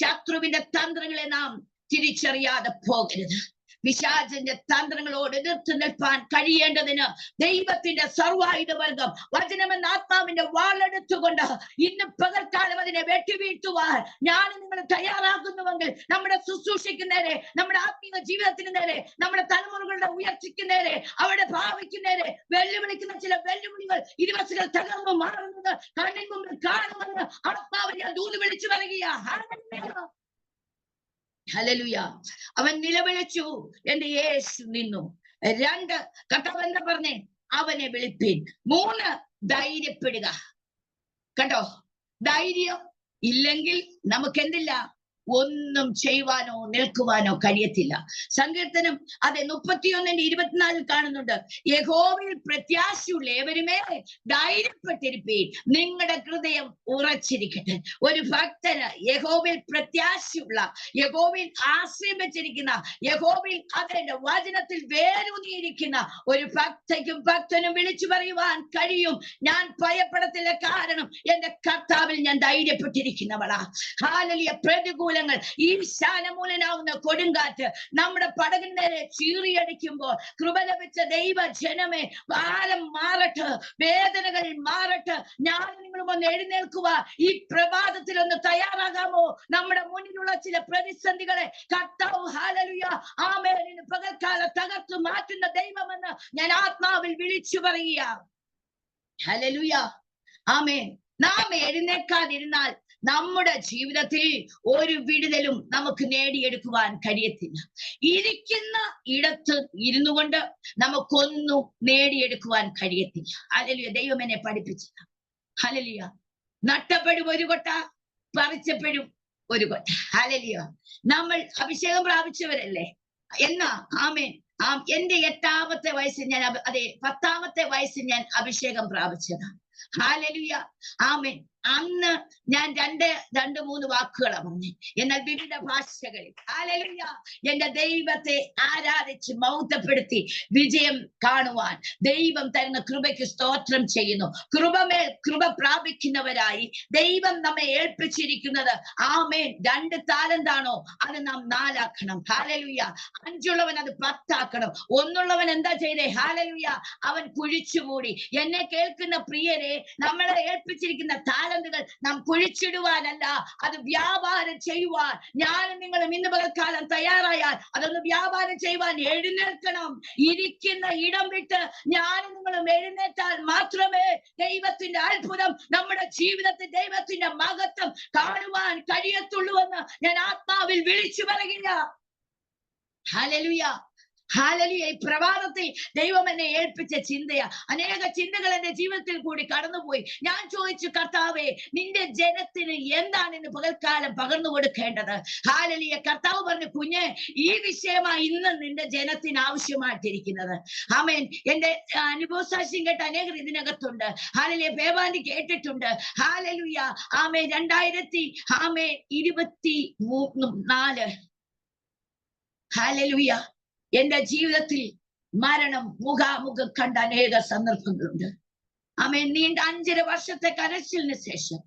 ശത്രുവിന്റെ തന്ത്രങ്ങളെ നാം തിരിച്ചറിയാതെ പോകരുത്. പിശാചിന്റെ തന്ത്രങ്ങളോട് എതിർത്ത് നിൽപ്പാൻ കഴിയേണ്ടതിന് ദൈവത്തിന്റെ സർവായുധ വർഗം വചനമെന്ന ആത്മാവിന്റെ വാളെടുത്തുകൊണ്ട് ഇന്ന് പകൽക്കാലം അതിനെ വെട്ടിവീഴ്ത്തുവാൻ ഞാൻ നിങ്ങൾ തയ്യാറാകുന്നുവെങ്കിൽ നമ്മുടെ ശുശ്രൂഷയ്ക്ക് നേരെ, നമ്മുടെ ആത്മീയ ജീവിതത്തിന് നേരെ, നമ്മുടെ തലമുറകളുടെ ഉയർച്ചയ്ക്ക് നേരെ, അവരുടെ ഭാവിക്ക് നേരെ വെല്ലുവിളിക്കുന്ന ചില വെല്ലുവിളികൾ ഇരുവശങ്ങൾ തകർന്നു മാറുന്നത് കണ്ണിൽ മുമ്പിൽ കാണുമെന്ന് ആത്മാവിനെ ദൂത് വിളിച്ചു പറയുക. ഹല്ലേലൂയ. അവൻ നിലവിളിച്ചു, എന്റെ യേശു നിന്നു. 2 കർത്താവ് എന്താ പറഞ്ഞേ? അവനെ വിളിപ്പീൻ. 3 ധൈര്യപ്പെടുക. കേട്ടോ, ധൈര്യം ഇല്ലെങ്കിൽ നമുക്ക് എന്തില്ല? ഒന്നും ചെയ്യുവാനോ നിൽക്കുവാനോ കഴിയത്തില്ല. സങ്കീർത്തനം 31:24 കാണുന്നുണ്ട്, യഹോവയിൽ പ്രത്യാശയുള്ള ഏവരുമേ ധൈര്യപ്പെട്ടിരിപ്പീൻ, നിങ്ങളുടെ ഹൃദയം ഉറച്ചിരിക്കട്ടെ. ഒരു ഭക്തന് യഹോവയിൽ പ്രത്യാശയുള്ള, യഹോവയിൽ ആശ്രയം വെച്ചിരിക്കുന്ന, യഹോവയിൽ അതിന്റെ വചനത്തിൽ വേരൂന്നിയിരിക്കുന്ന ഒരു ഭക്തനും വിളിച്ചു പറയുവാൻ കഴിയും, ഞാൻ ഭയപ്പെടത്തില്ല, കാരണം എന്റെ കർത്താവിൽ ഞാൻ ധൈര്യപ്പെട്ടിരിക്കുന്നവളാ. ഹല്ലേലൂയ. പ്രതികൂല പ്രതികൂലങ്ങൾ, ഈ ശാനമൂലനാവുന്ന കൊടുങ്കാറ്റ് നമ്മുടെ പടകിന്റെ ചീറിയടിക്കുമ്പോൾ കൃപ ലഭിച്ച ദൈവ ജനമേ, ഭാരം മാറട്ടെ, വേദനകൾ മാറട്ടെ. ഞാൻ നിങ്ങളും ഒന്ന് എഴുന്നേൽക്കുക. ഈ പ്രഭാതത്തിൽ ഒന്ന് തയ്യാറാകാമോ? നമ്മുടെ മുന്നിലുള്ള ചില പ്രതിസന്ധികളെ കർത്താവ് ഹല്ലേലൂയ ആമേൻ ഇന്ന് പകൽക്കാലം തകർത്തു മാറ്റുന്ന ദൈവമെന്ന് ഞാൻ ആത്മാവിൽ വിളിച്ചു പറയുക. ഹല്ലേലൂയ ആമേൻ. നാം എഴുന്നേൽക്കാതിരുന്നാൽ നമ്മുടെ ജീവിതത്തിൽ ഒരു വിടുതലും നമുക്ക് നേടിയെടുക്കുവാൻ കഴിയത്തില്ല. ഇരിക്കുന്ന ഇടത്ത് ഇരുന്നു കൊണ്ട് നമുക്കൊന്നും നേടിയെടുക്കുവാൻ കഴിയത്തില്ല. ഹല്ലേലൂയ. ദൈവം എന്നെ പഠിപ്പിച്ചില്ല. ഹല്ലേലൂയ. നട്ടപ്പെടും ഒരു കൊട്ട, പറിച്ചപ്പെടും ഒരു കൊട്ട. ഹല്ലേലൂയ. നമ്മൾ അഭിഷേകം പ്രാപിച്ചവരല്ലേ? എന്നാ ആമേൻ എന്റെ 8ാമത്തെ വയസ്സിൽ ഞാൻ 10ാമത്തെ വയസ്സിൽ ഞാൻ അഭിഷേകം പ്രാപിച്ചതാണ്. ഹല്ലേലൂയ ആമേൻ. അന്ന് ഞാൻ 2-3 വാക്കുകളാണ് പറഞ്ഞു, എന്നാൽ വിവിധ ഭാഷകളിൽ ഹല്ലേലൂയ എന്റെ ദൈവത്തെ ആരാധിച്ച് മൗത്തപ്പെടുത്തി വിജയം കാണുവാൻ ദൈവം തരുന്ന കൃപയ്ക്ക് സ്തോത്രം ചെയ്യുന്നു. കൃപമേൽ കൃപ പ്രാപിക്കുന്നവരായി ദൈവം നമ്മെ ഏൽപ്പിച്ചിരിക്കുന്നത് ആമേൻ 2 താലന്താണോ അത് നാം 4 ആക്കണം. ഹല്ലേലൂയ. 5 ഉള്ളവൻ അത് 10 ആക്കണം. 1 ഉള്ളവൻ എന്താ ചെയ്തേ? ഹല്ലേലൂയ അവൻ കുഴിച്ചുമൂടി. എന്നെ കേൾക്കുന്ന പ്രിയരെ, നമ്മളെ ഏൽപ്പിച്ചിരിക്കുന്ന താലന്തുകൾ നാം കുഴിച്ചിടുവാനല്ല, അത് വ്യാപാരം ചെയ്യുവാൻ ഞാനും നിങ്ങളും ഇന്ന് പകൽക്കാലം തയ്യാറായാൽ അതൊന്ന് വ്യാപാരം ചെയ്യുവാൻ എഴുന്നേൽക്കണം. ഇരിക്കുന്ന ഇടം വിട്ട് ഞാനും നിങ്ങളും എഴുന്നേറ്റാൽ മാത്രമേ ദൈവത്തിന്റെ അത്ഭുതം നമ്മുടെ ജീവിതത്തിൽ, ദൈവത്തിന്റെ മഹത്വം കാണുവാൻ കഴിയത്തുള്ളൂ എന്ന് ഞാൻ ആത്മാവിൽ വിളിച്ചു പറയുക. Hallelujah hallelujah. ഈ പ്രഭാതത്തിൽ ദൈവം എന്നെ ഏൽപ്പിച്ച ചിന്തയാ. അനേക ചിന്തകൾ എന്റെ ജീവിതത്തിൽ കൂടി കടന്നുപോയി. ഞാൻ ചോദിച്ചു, കർത്താവേ, നിന്റെ ജനത്തിന് എന്താണ് ഇന്ന് പകൽക്കാലം പകർന്നു കൊടുക്കേണ്ടത്? ഹല്ലേലൂയ. കർത്താവ് പറഞ്ഞു, കുഞ്ഞെ, ഈ വിഷയമായി ഇന്ന് നിന്റെ ജനത്തിന് ആവശ്യമായിട്ടിരിക്കുന്നത്. ആമേൻ. എന്റെ അനുഭവ സാക്ഷ്യം കേട്ട അനേകർ ഇതിനകത്തുണ്ട്. ഹല്ലേലൂയ. ബേബാന്റി കേട്ടിട്ടുണ്ട്. ഹല്ലേലൂയ ആമേൻ. 2024 ഹല്ലേലൂയ എന്റെ ജീവിതത്തിൽ മരണം മുഖാമുഖം കണ്ട അനേക സന്ദർഭങ്ങളുണ്ട്. ആമേൻ. നീണ്ട 5.5 വർഷത്തെ കരച്ചിലിന് ശേഷം,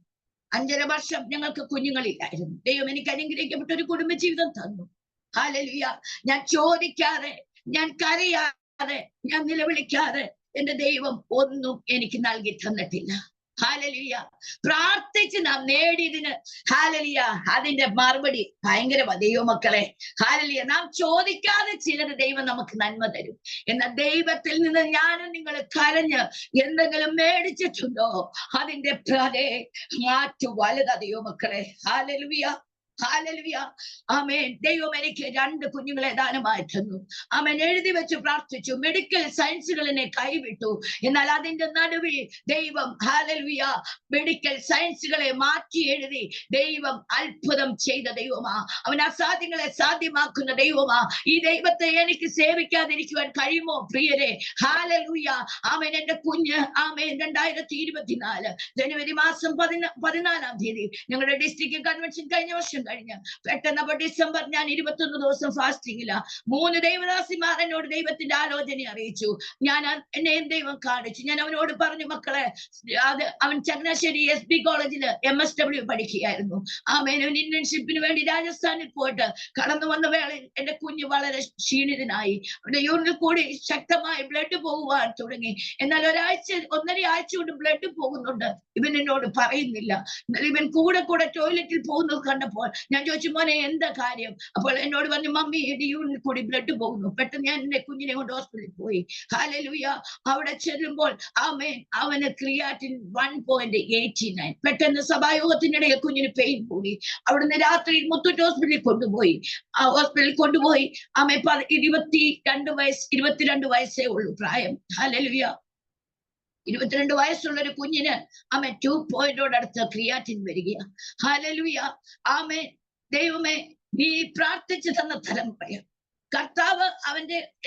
5.5 വർഷം ഞങ്ങൾക്ക് കുഞ്ഞുങ്ങളില്ലായിരുന്നു. ദൈവം എനിക്ക് അനുഗ്രഹിക്കപ്പെട്ട ഒരു കുടുംബജീവിതം തന്നു. ഹല്ലേലൂയ. ഞാൻ ചോദിക്കാതെ, ഞാൻ കരയാതെ, ഞാൻ നിലവിളിക്കാതെ എന്റെ ദൈവം ഒന്നും എനിക്ക് നൽകി തന്നിട്ടില്ല. ഹല്ലേലൂയ. പ്രാർത്ഥിച്ച് നാം നേടിയതിന് ഹല്ലേലൂയ അതിന്റെ മറുപടി ഭയങ്കര ദൈവമക്കളെ. ഹല്ലേലൂയ. നാം ചോദിക്കാതെ ചിലത് ദൈവം നമുക്ക് നന്മ തരും. എന്നാൽ ദൈവത്തിൽ നിന്ന് ഞാനും നിങ്ങൾ കരഞ്ഞ് എന്തെങ്കിലും മേടിച്ചിട്ടുണ്ടോ? അതിന്റെ മാറ്റു വലുതാ ദൈവമക്കളെ. ഹല്ലേലൂയ ഹല്ലേലൂയ ആമേൻ. ദൈവം എനിക്ക് 2 കുഞ്ഞുങ്ങളെ ദാനമായി തന്നു. ആമേൻ. എഴുതി വെച്ച് പ്രാർത്ഥിച്ചു. മെഡിക്കൽ സയൻസുകൾ എന്നെ കൈവിട്ടു. എന്നാൽ അതിന്റെ നടുവിൽ ദൈവം ഹല്ലേലൂയ മെഡിക്കൽ സയൻസുകളെ മാറ്റി എഴുതി ദൈവം അത്ഭുതം ചെയ്ത ദൈവമാ. അവൻ അസാധ്യങ്ങളെ സാധ്യമാക്കുന്ന ദൈവമാ. ഈ ദൈവത്തെ എനിക്ക് സേവിക്കാതിരിക്കുവാൻ കഴിയുമോ പ്രിയരെ? ഹല്ലേലൂയ ആമേൻ. എന്റെ കുഞ്ഞ് ആമേൻ 2024 ജനുവരി മാസം 14-ാം തീയതി ഞങ്ങളുടെ ഡിസ്ട്രിക്ട് കൺവെൻഷൻ കഴിഞ്ഞ വർഷം കഴിഞ്ഞ് പെട്ടെന്ന് ഡിസംബർ ഞാൻ 21 ദിവസം ഫാസ്റ്റിംഗില്ല. 3 ദൈവദാസിമാർ എന്നോട് ദൈവത്തിന്റെ ആലോചന അറിയിച്ചു. എന്നെയും ദൈവം കാണിച്ചു. ഞാൻ അവനോട് പറഞ്ഞു, മക്കളെ, അവൻ ചങ്ങനാശ്ശേരി SB കോളേജിൽ MSW പഠിക്കുകയായിരുന്നു. ആമേൻ. ഇന്റേൺഷിപ്പിന് വേണ്ടി രാജസ്ഥാനിൽ പോയിട്ട് കടന്നു വന്ന വേളയിൽ എന്റെ കുഞ്ഞ് വളരെ ക്ഷീണിതനായി. അവന്റെ യൂറിനിൽ കൂടി ശക്തമായി ബ്ലഡ് പോകുവാൻ തുടങ്ങി. എന്നാൽ 1.5 ആഴ്ച കൊണ്ട് ബ്ലഡ് പോകുന്നുണ്ട്. ഇവൻ എന്നോട് പറയുന്നില്ല. ഇവൻ കൂടെ ടോയ്ലറ്റിൽ പോകുന്നത് കണ്ടപ്പോൾ ഞാൻ ചോദിച്ചു, മോനെ എന്താ കാര്യം? അപ്പോൾ എന്നോട് പറഞ്ഞു, മമ്മി യൂറിനിൽ കൂടി ബ്ലഡ് പോകുന്നു. പെട്ടെന്ന് ഞാൻ എന്റെ കുഞ്ഞിനെ കൊണ്ട് ഹോസ്പിറ്റലിൽ പോയി. ഹല്ലേലൂയ. അവിടെ ചെല്ലുമ്പോൾ ആമേൻ അവന് ക്രിയാറ്റിൻ 1.89. പെട്ടെന്ന് സഭായോഗത്തിനിടയിൽ കുഞ്ഞിന് പെയിൻ കൂടി. അവിടുന്ന് രാത്രി മുത്തൂറ്റ് ഹോസ്പിറ്റലിൽ കൊണ്ടുപോയി. ആമേൻ 22 വയസ്സേ ഉള്ളൂ പ്രായം. ഹല്ലേലൂയ. 22 വയസ്സുള്ള ഒരു കുഞ്ഞിന് ആമേൻ 2.0 അടുത്ത് ക്രിയാറ്റിൻ വരികയാ. ഹല്ലേലൂയ ആമേൻ. ദൈവമേ, നീ പ്രാർത്ഥിച്ചു തന്ന തലമുറ കർത്താവ്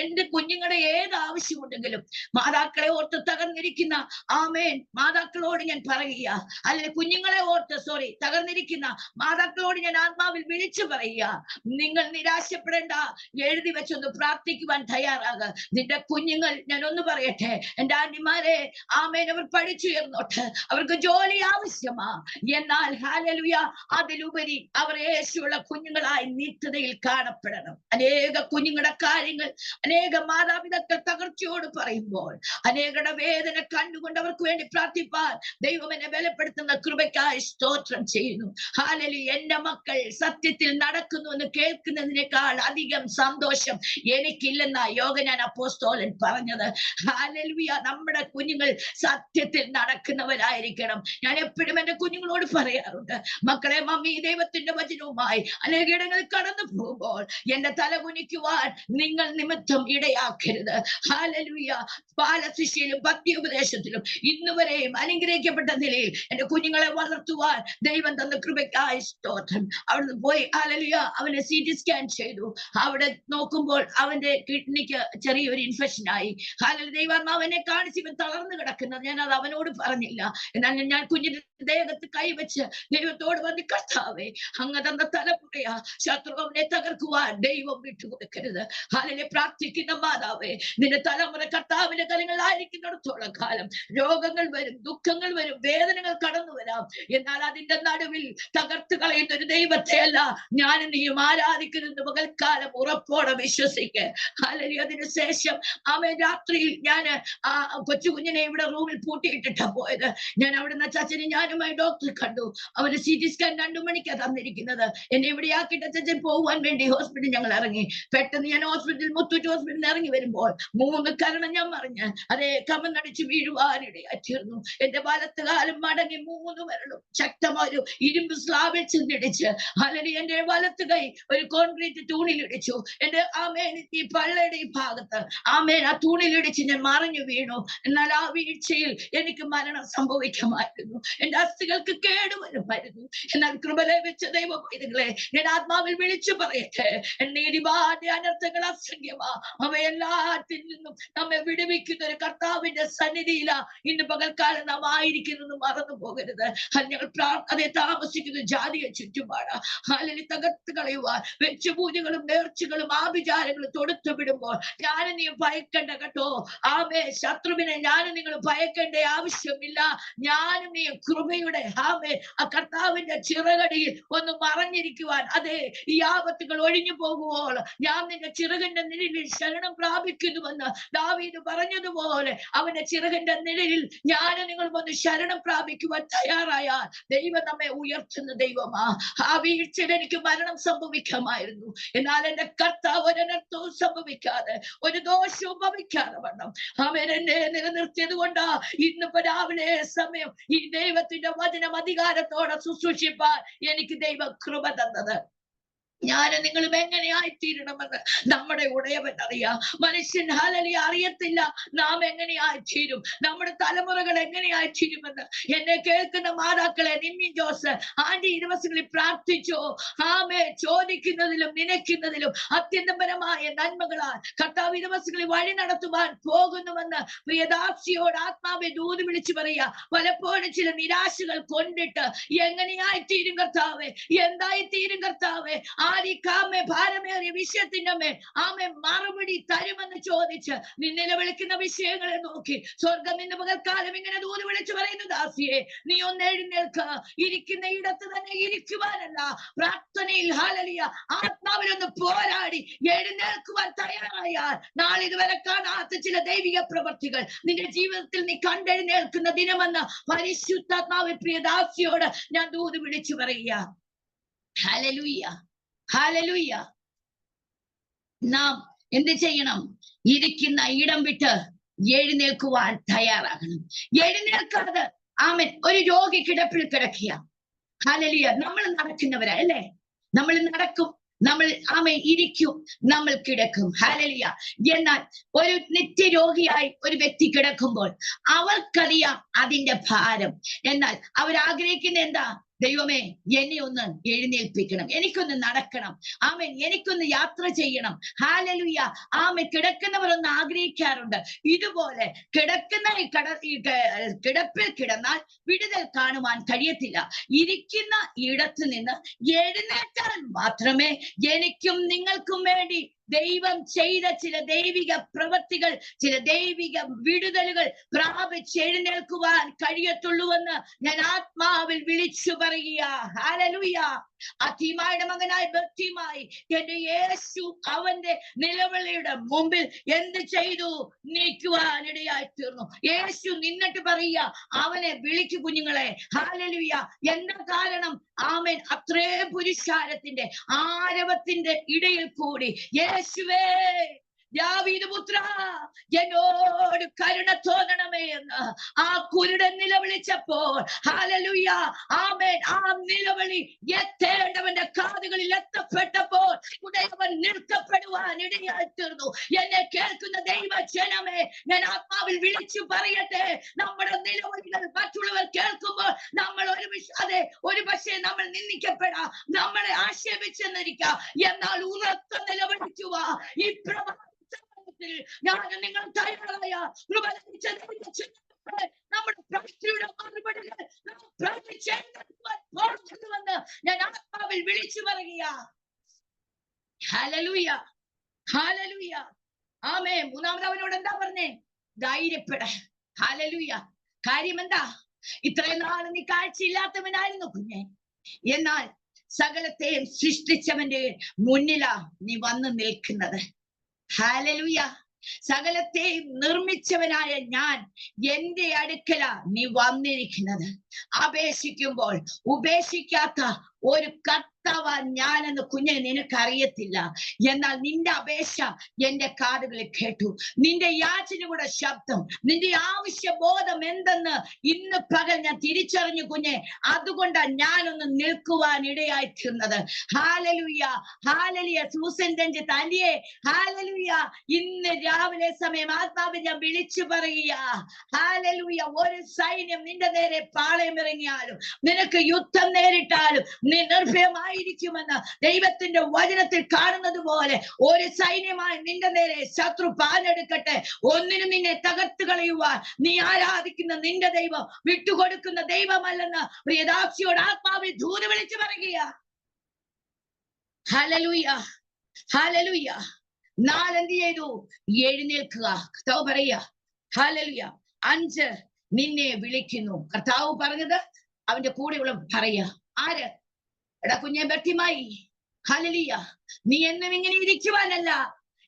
എന്റെ കുഞ്ഞുങ്ങളുടെ ഏത് ആവശ്യമുണ്ടെങ്കിലും മാതാക്കളെ ഓർത്ത് തകർന്നിരിക്കുന്ന ആമേൻ മാതാക്കളോട് ഞാൻ പറയുക, അല്ലെങ്കിൽ കുഞ്ഞുങ്ങളെ ഓർത്ത് തകർന്നിരിക്കുന്ന മാതാക്കളോട് ഞാൻ ആത്മാവിൽ വിളിച്ചു പറയുക, നിങ്ങൾ നിരാശപ്പെടേണ്ട, എഴുതി വെച്ചൊന്ന് പ്രാർത്ഥിക്കുവാൻ തയ്യാറാകുക. നിന്റെ കുഞ്ഞുങ്ങൾ, ഞാൻ ഒന്ന് പറയട്ടെ എന്റെ ആന്റിമാരെ, ആമേൻ, അവർ പഠിച്ചുയർന്നോട്ട്, അവർക്ക് ജോലി ആവശ്യമാ. എന്നാൽ ഹല്ലേലൂയ, അതിലുപരി അവർ യേശുവുള്ള കുഞ്ഞുങ്ങളായി നിത്യതയിൽ കാണപ്പെടണം. അനേക കുഞ്ഞുങ്ങളുടെ കാര്യങ്ങൾ അനേക മാതാപിതാക്കൾ തകർച്ചയോട് പറയുമ്പോൾ, അനേകരുടെ വേദന കണ്ടുകൊണ്ട് അവർക്ക് വേണ്ടി പ്രാർത്ഥിപ്പാൻ ദൈവം എന്നെ ബലപ്പെടുത്തുന്ന കൃപയ്ക്കായി സ്തോത്രം ചെയ്യുന്നു. ഹല്ലേലൂയ. എന്റെ മക്കൾ സത്യത്തിൽ നടക്കുന്നു എന്ന് കേൾക്കുന്നതിനേക്കാൾ അധികം സന്തോഷം എനിക്കില്ലെന്ന യോഹന്നാൻ അപ്പോസ്തലൻ പറഞ്ഞത്. ഹല്ലേലൂയ. നമ്മുടെ കുഞ്ഞുങ്ങൾ സത്യത്തിൽ നടക്കുന്നവരായിരിക്കണം. ഞാൻ എപ്പോഴും എന്റെ കുഞ്ഞുങ്ങളോട് പറയാറുണ്ട്, മക്കളെ, മമ്മി ദൈവത്തിന്റെ വചനവുമായി അനേകയിടങ്ങളിൽ കടന്നു പോകുമ്പോൾ എന്റെ തല കുനിക്കുവാൻ നിങ്ങൾ നിമിത്തം ഇടയാക്കരുത്. ഹല്ലേലൂയ. ബാലശിക്ഷയിലും ഭക്തിയുപദേശത്തിലും ഇന്നുവരെയും അനുഗ്രഹിക്കപ്പെട്ട നിലയിൽ എന്റെ കുഞ്ഞുങ്ങളെ വളർത്തുവാൻ ദൈവം തന്ന കൃപയ്ക്കായി സ്തോത്രം. അവിടുന്ന് പോയി ഹല്ലേലൂയ, അവനെ CT സ്കാൻ ചെയ്തു. അവിടെ നോക്കുമ്പോൾ അവന്റെ കിഡ്നിക്ക് ചെറിയൊരു ഇൻഫെക്ഷൻ ആയി. ഹല്ലേലൂയ. ദൈവാത്മാവനെ കാണിച്ച് ഇവൻ തളർന്നു കിടക്കുന്നത് ഞാൻ അത് അവനോട് പറഞ്ഞില്ല. എന്നാൽ ഞാൻ കുഞ്ഞിന്റെ ദേഹത്ത് കൈവച്ച് ദൈവത്തോട് വന്ന്, കർത്താവേ, അങ്ങ് തന്ന തലമുറയാ, ശത്രു അവനെ തകർക്കുവാൻ ദൈവം വിട്ടുകൊടുക്കരുത്. ഹല്ലേലൂയ. പ്രാർത്ഥിക്കുന്ന മാതാവേ, നിന്റെ തലമുറ കർത്താവിന്റെ കരങ്ങളിലായിരിക്കുന്നിടത്തോളം കാലം രോഗങ്ങൾ വരും, ദുഃഖങ്ങൾ വരും, വേദനകൾ കടന്നു വരാം. എന്നാൽ അതിന്റെ നടുവിൽ തകർത്ത് കളയുന്ന ഒരു ദൈവത്തെയല്ല ഞാനും നീയും ആരാധിക്കുന്നത് പകൽക്കാലം ഉറപ്പോടെ വിശ്വസിക്കുക. ഹല്ലേലൂയ. അതിനുശേഷം രാത്രിയിൽ ഞാൻ കൊച്ചു കുഞ്ഞിനെ ഇവിടെ റൂമിൽ പൂട്ടിയിട്ടിട്ടാ പോയത്. ഞാൻ അവിടുന്ന് അച്ചാച്ചനെ ഞാനുമായി ഡോക്ടറെ കണ്ടു. അവന് CT സ്കാൻ 2 മണിക്കാണ് തന്നിരിക്കുന്നത്. എന്നെ ഇവിടെ ആക്കിയിട്ട് അച്ചാച്ചൻ പോകുവാൻ വേണ്ടി ഹോസ്പിറ്റലിൽ ഞങ്ങൾ ഇറങ്ങി. പെട്ടെന്ന് ഞാൻ മുത്തൂറ്റ് ഹോസ്പിറ്റലിൽ ഇറങ്ങി വരുമ്പോൾ 3 കരണം ഞാൻ മറിഞ്ഞ് അതേ കമന്നടിച്ച് വീഴുവാനിടയായിത്തീർന്നു. എന്റെ വലത്ത് കാലം മടങ്ങി 3 വിരലും ശക്തമായൊരു ഇരുമ്പ് സ്ലാബിൽ ചെന്നിടിച്ച്, അല്ലെങ്കിൽ എന്റെ വലത്ത് കൈ ഒരു കോൺക്രീറ്റ് തൂണിലിടിച്ചു. എന്റെ ഈ പള്ളയുടെ ഈ ഭാഗത്ത് ആ തൂണിലിടിച്ച് ഞാൻ മറിഞ്ഞു വീണു. എന്നാൽ ആ വീഴ്ചയിൽ എനിക്ക് മരണം സംഭവിക്കുമായിരുന്നു. എന്റെ അസ്ഥികൾക്ക് കേടുവരുമായിരുന്നു. എന്നാൽ കൃപ ലഭിച്ച ദൈവം ഇതുങ്ങളെ ഞാൻ ആത്മാവിൽ വിളിച്ചു പറയട്ടെ, നീതിമാന്റെ അനർത്ഥങ്ങൾ അസംഖ്യമാ. അവയെല്ലാത്തിൽ നിന്നും നമ്മെ വിടുവിക്കുന്ന ഒരു കർത്താവിന്റെ സന്നിധിയിലാ ഇന്ന് പകൽക്കാലം നാം ആയിരിക്കുന്നത് മറന്നു പോകരുത്. ഞങ്ങൾ അതേ താമസിക്കുന്ന ജാതിയെ ചുറ്റുപാടാ. അല്ലെങ്കിൽ തകർത്ത് കളയുവാൻ വെച്ചുപൂജകളും നേർച്ചകളും ആഭിചാരങ്ങളും തൊടുത്തു വിടുമ്പോൾ ഞാനും നീ ഭയക്കണ്ട കേട്ടോ. ശത്രുവിനെ ഞാനും നിങ്ങൾ ഭയക്കേണ്ട ആവശ്യമില്ല. ഞാനും നീ കൃപയുടെ ആ കർത്താവിന്റെ ചിറകടിയിൽ ഒന്ന് മറഞ്ഞിരിക്കുവാൻ, അതെ, ഈ ആപത്തുകൾ ഒഴിഞ്ഞു പോകുമ്പോൾ ഞാൻ നിന്റെ ചിറകിന്റെ നിഴലിൽ ശരണം പ്രാപിക്കുന്നുവെന്ന് ദാവീദ് പറഞ്ഞതുപോലെ അവന്റെ ചിറകിന്റെ നിഴലിൽ ഞാനും നിങ്ങൾ വന്ന് ശരണം പ്രാപിക്കുവാൻ തയ്യാറായാൽ ദൈവം നമ്മെ ഉയർത്തുന്ന ദൈവമാ. ആ വീഴ്ചയിൽ എനിക്ക് മരണം സംഭവിക്കാമായിരുന്നു. എന്നാൽ എന്റെ കർത്താവ് ഒരനർത്ഥവും സംഭവിക്കാതെ, ഒരു ദോഷവും ഭവിക്കാതെ വണ്ണം അവൻ എന്നെ നിലനിർത്തിയത് കൊണ്ടാ ഇന്നിപ്പോ രാവിലെ സമയം ഈ ദൈവത്തിന്റെ വചനം അധികാരത്തോടെ ശുശ്രൂഷിപ്പാൻ എനിക്ക് ദൈവം കൃപ തന്നത്. ഞാനും നിങ്ങളും എങ്ങനെയായിത്തീരണമെന്ന് നമ്മുടെ ഉടയവൻ അറിയാം. മനുഷ്യൻ ഹല്ലേലൂയ അറിയത്തില്ല നാം എങ്ങനെയായിത്തീരും, നമ്മുടെ തലമുറകൾ എങ്ങനെയായിത്തീരുമെന്ന്. എന്നെ കേൾക്കുന്ന മാതാക്കളെ, നിമ്മി ജോസ് ആന്റി ഈ ദിവസങ്ങളിൽ പ്രാർത്ഥിച്ചോ. ചോദിക്കുന്നതിലും നനയ്ക്കുന്നതിലും അത്യന്തപരമായ നന്മകളാൽ കർത്താവ് ഈ ദിവസങ്ങളിൽ വഴി നടത്തുവാൻ പോകുന്നുവെന്ന് പ്രിയദാസിയോട് ആത്മാവെ ദൂത് വിളിച്ചു പറയുക. പലപ്പോഴും ചില നിരാശകൾ കൊണ്ടിട്ട് എങ്ങനെയായിത്തീരും കർത്താവേ, എന്തായിത്തീരും കർത്താവേ, ഭാരമേറിയ വിഷയത്തിന്റെ മേൽ മറുപടി തരുമെന്ന് ചോദിച്ച് നിന്നെ വിളിക്കുന്ന വിഷയങ്ങളെ നോക്കി സ്വർഗം ഇന്ന് പകൽക്കാലം ഇങ്ങനെ ദൂത് വിളിച്ചു പറയുന്നു, ദാസിയെ, നീ ഒന്ന് എഴുന്നേൽക്ക. ഇരിക്കുന്ന ഇടത്ത് തന്നെ ഇരിക്കുവാനല്ല, പ്രാർത്ഥനയിൽ ഹല്ലേലൂയ ആത്മാവിലൊന്ന് പോരാടി എഴുന്നേൽക്കുവാൻ തയ്യാറായാൽ നാളെ ഇതുവരെ കാണാത്ത ചില ദൈവിക പ്രവൃത്തികൾ നിന്റെ ജീവിതത്തിൽ നീ കണ്ടെഴുന്നേൽക്കുന്ന ദിനമെന്ന് പരിശുദ്ധാത്മാവ് പ്രിയദാസിയോട് ഞാൻ ദൂത് വിളിച്ചു പറയുക. Hallelujah, hallelujah. നാം എന്ത് ചെയ്യണം? ഇരിക്കുന്ന ഇടം വിട്ട് എഴുന്നേൽക്കുവാൻ തയ്യാറാകണം. എഴുന്നേൽക്കാതെ ഒരു രോഗി കിടപ്പിൽ കിടക്കുക. ഹല്ലേലൂയ. നമ്മൾ നടക്കുന്നവരാ അല്ലേ? നമ്മൾ നടക്കും, നമ്മൾ ഇരിക്കും, നമ്മൾ കിടക്കും. ഹല്ലേലൂയ. എന്നാൽ ഒരു നിത്യരോഗിയായി ഒരു വ്യക്തി കിടക്കുമ്പോൾ അവർക്കറിയാം അതിന്റെ ഭാരം. എന്നാൽ അവരാഗ്രഹിക്കുന്ന എന്താ? ദൈവമേ, എന്നെ ഒന്ന് എഴുന്നേൽപ്പിക്കണം, എനിക്കൊന്ന് നടക്കണം, ആമേൻ, എനിക്കൊന്ന് യാത്ര ചെയ്യണം. ഹല്ലേലൂയ. ആമേൻ. കിടക്കുന്നവർ ഒന്ന് ആഗ്രഹിക്കാറുണ്ട്, ഇതുപോലെ കിടക്കുന്ന കിടപ്പിൽ കിടന്നാൽ വിടുതൽ കാണുവാൻ കഴിയത്തില്ല. ഇരിക്കുന്ന ഇടത്ത് നിന്ന് എഴുന്നേറ്റാൽ മാത്രമേ എനിക്കും നിങ്ങൾക്കും വേണ്ടി ദൈവം ചെയ്ത ചില ദൈവിക പ്രവൃത്തികൾ, ചില ദൈവിക വിടുതലുകൾ പ്രാപിച്ചെഴുന്നേൽക്കുവാൻ കഴിയത്തുള്ളൂവെന്ന് ഞാൻ ആത്മാവിൽ വിളിച്ചു പറയുക. ഹല്ലേലൂയ. അത്തീമായുടെ മകനായ ബർത്തിമായി എന്റെ യേശു അവന്റെ നിലവിളിയുടെ മുമ്പിൽ എന്ത് ചെയ്തു? നീക്കുവാനിടയായി തീർന്നു. യേശു നിന്നിട്ട് പറയുക, അവനെ വിളിക്കു കുഞ്ഞുങ്ങളെ. ഹല്ലേലൂയ. എന്താ കാരണം? ആമേൻ. അത്രേ പുരുഷാരത്തിന്റെ ആരവത്തിന്റെ ഇടയിൽ കൂടി യേശുവേ, ദാവീദ് പുത്ര, എന്നോട് കരുണ തോന്നണമേ എന്ന് ആ കുരുടൻ നിലവിളിച്ചപ്പോൾ, ഹല്ലേലൂയ, ആമേൻ, ആ നിലവിളി എത്തേണ്ടവന്റെ കാതുകളിൽ എത്തപ്പെട്ടപ്പോൾ ഉടയവൻ നിർത്തപ്പെടുവാൻ ഇടയായി തീർന്നു. എന്നെ കേൾക്കുന്ന ദൈവജനമേ, ഞാൻ ആത്മാവിൽ വിളിച്ചു പറയട്ടെ, നമ്മുടെ നിലവിളികൾ മറ്റുള്ളവർ കേൾക്കുമ്പോൾ നമ്മൾ ഒരു പക്ഷേ നമ്മൾ നിന്ദിക്കപ്പെടാം, നമ്മളെ ആക്ഷേപിച്ചെന്നിരിക്കാം. എന്നാൽ ഉറത്ത നിലവിളിക്കുക. ഈ ഞാൻ നിങ്ങൾ തയ്യാറായ നമ്മുടെ പ്രാർത്ഥനയുടെ മറുപടികൾ ഞാൻ ആത്മാവിൽ വിളിച്ചു പറയുക. ഹല്ലേലൂയ, ഹല്ലേലൂയ, ആമേൻ. മൂന്നാമത് അവനോട് എന്താ പറഞ്ഞേ? ധൈര്യപ്പെട. ഹല്ലേലൂയ. കാര്യം എന്താ? ഇത്രയും നാൾ നീ കാഴ്ചയില്ലാത്തവനായിരുന്നു കുഞ്ഞെ, എന്നാൽ സകലത്തെയും സൃഷ്ടിച്ചവന്റെ മുന്നിലാ നീ വന്ന് നിൽക്കുന്നത്. ഹല്ലേലൂയ. സകലത്തെയും നിർമ്മിച്ചവനായ ഞാൻ എന്റെ അടുക്കല നീ വന്നിരിക്കുന്നത്. അപേക്ഷിക്കുമ്പോൾ ഉപേക്ഷിക്കാത്ത ഒരു കർത്താവാൻ ഞാനെന്ന് കുഞ്ഞെ നിനക്കറിയത്തില്ല. എന്നാൽ നിന്റെ അപേക്ഷ എന്റെ കാതുകളിൽ കേട്ടു. നിന്റെ യാചനയുടെ ശബ്ദം, നിന്റെ ആവശ്യബോധം എന്തെന്ന് ഇന്ന് പകൽ ഞാൻ തിരിച്ചറിഞ്ഞു കുഞ്ഞെ. അതുകൊണ്ടാണ് ഞാനൊന്ന് നിൽക്കുവാൻ ഇടയായി തീർന്നത്. Hallelujah, hallelujah. സൂസൻ രഞ്ജിത്ത് ആന്റിയെ, ഹല്ലേലൂയ. ഇന്ന് രാവിലെ സമയം ആത്മാവിൽ ഞാൻ വിളിച്ചു പറയുക. ഹല്ലേലൂയ. ഒരു സൈന്യം നിന്റെ നേരെ പാളയമിറങ്ങിയാലും, നിനക്ക് യുദ്ധം നേരിട്ടാലും നീ നിർഭയമായിരിക്കുമെന്ന് ദൈവത്തിന്റെ വചനത്തിൽ കാണുന്നത് പോലെ ഒരു സൈന്യമായി നിന്റെ നേരെ ശത്രു പാഞ്ഞെടുക്കട്ടെ. ഒന്നിനും നിന്നെ തകർത്ത് കളയുവാൻ നീ ആരാധിക്കുന്ന നിന്റെ ദൈവം വിട്ടുകൊടുക്കുന്ന ദൈവമല്ലെന്ന് പ്രിയദാക്ഷിയോട് ആത്മാവിൽ ദൂത് വിളിച്ചു പറയുക. Hallelujah, hallelujah. നാലെന്ത് ചെയ്തു? എഴുന്നേൽക്കുക. കർത്താവ് പറയുക. ഹല്ലേലൂയ. 5 നിന്നെ വിളിക്കുന്നു. കർത്താവ് പറഞ്ഞത് അവന്റെ കൂടെയുള്ള പറയുക. ആര്? എടാ കുഞ്ഞെ ബർത്തിമായി, ഹല്ലേലൂയ, നീ എന്നും ഇങ്ങനെ ഇരിക്കുവാനല്ല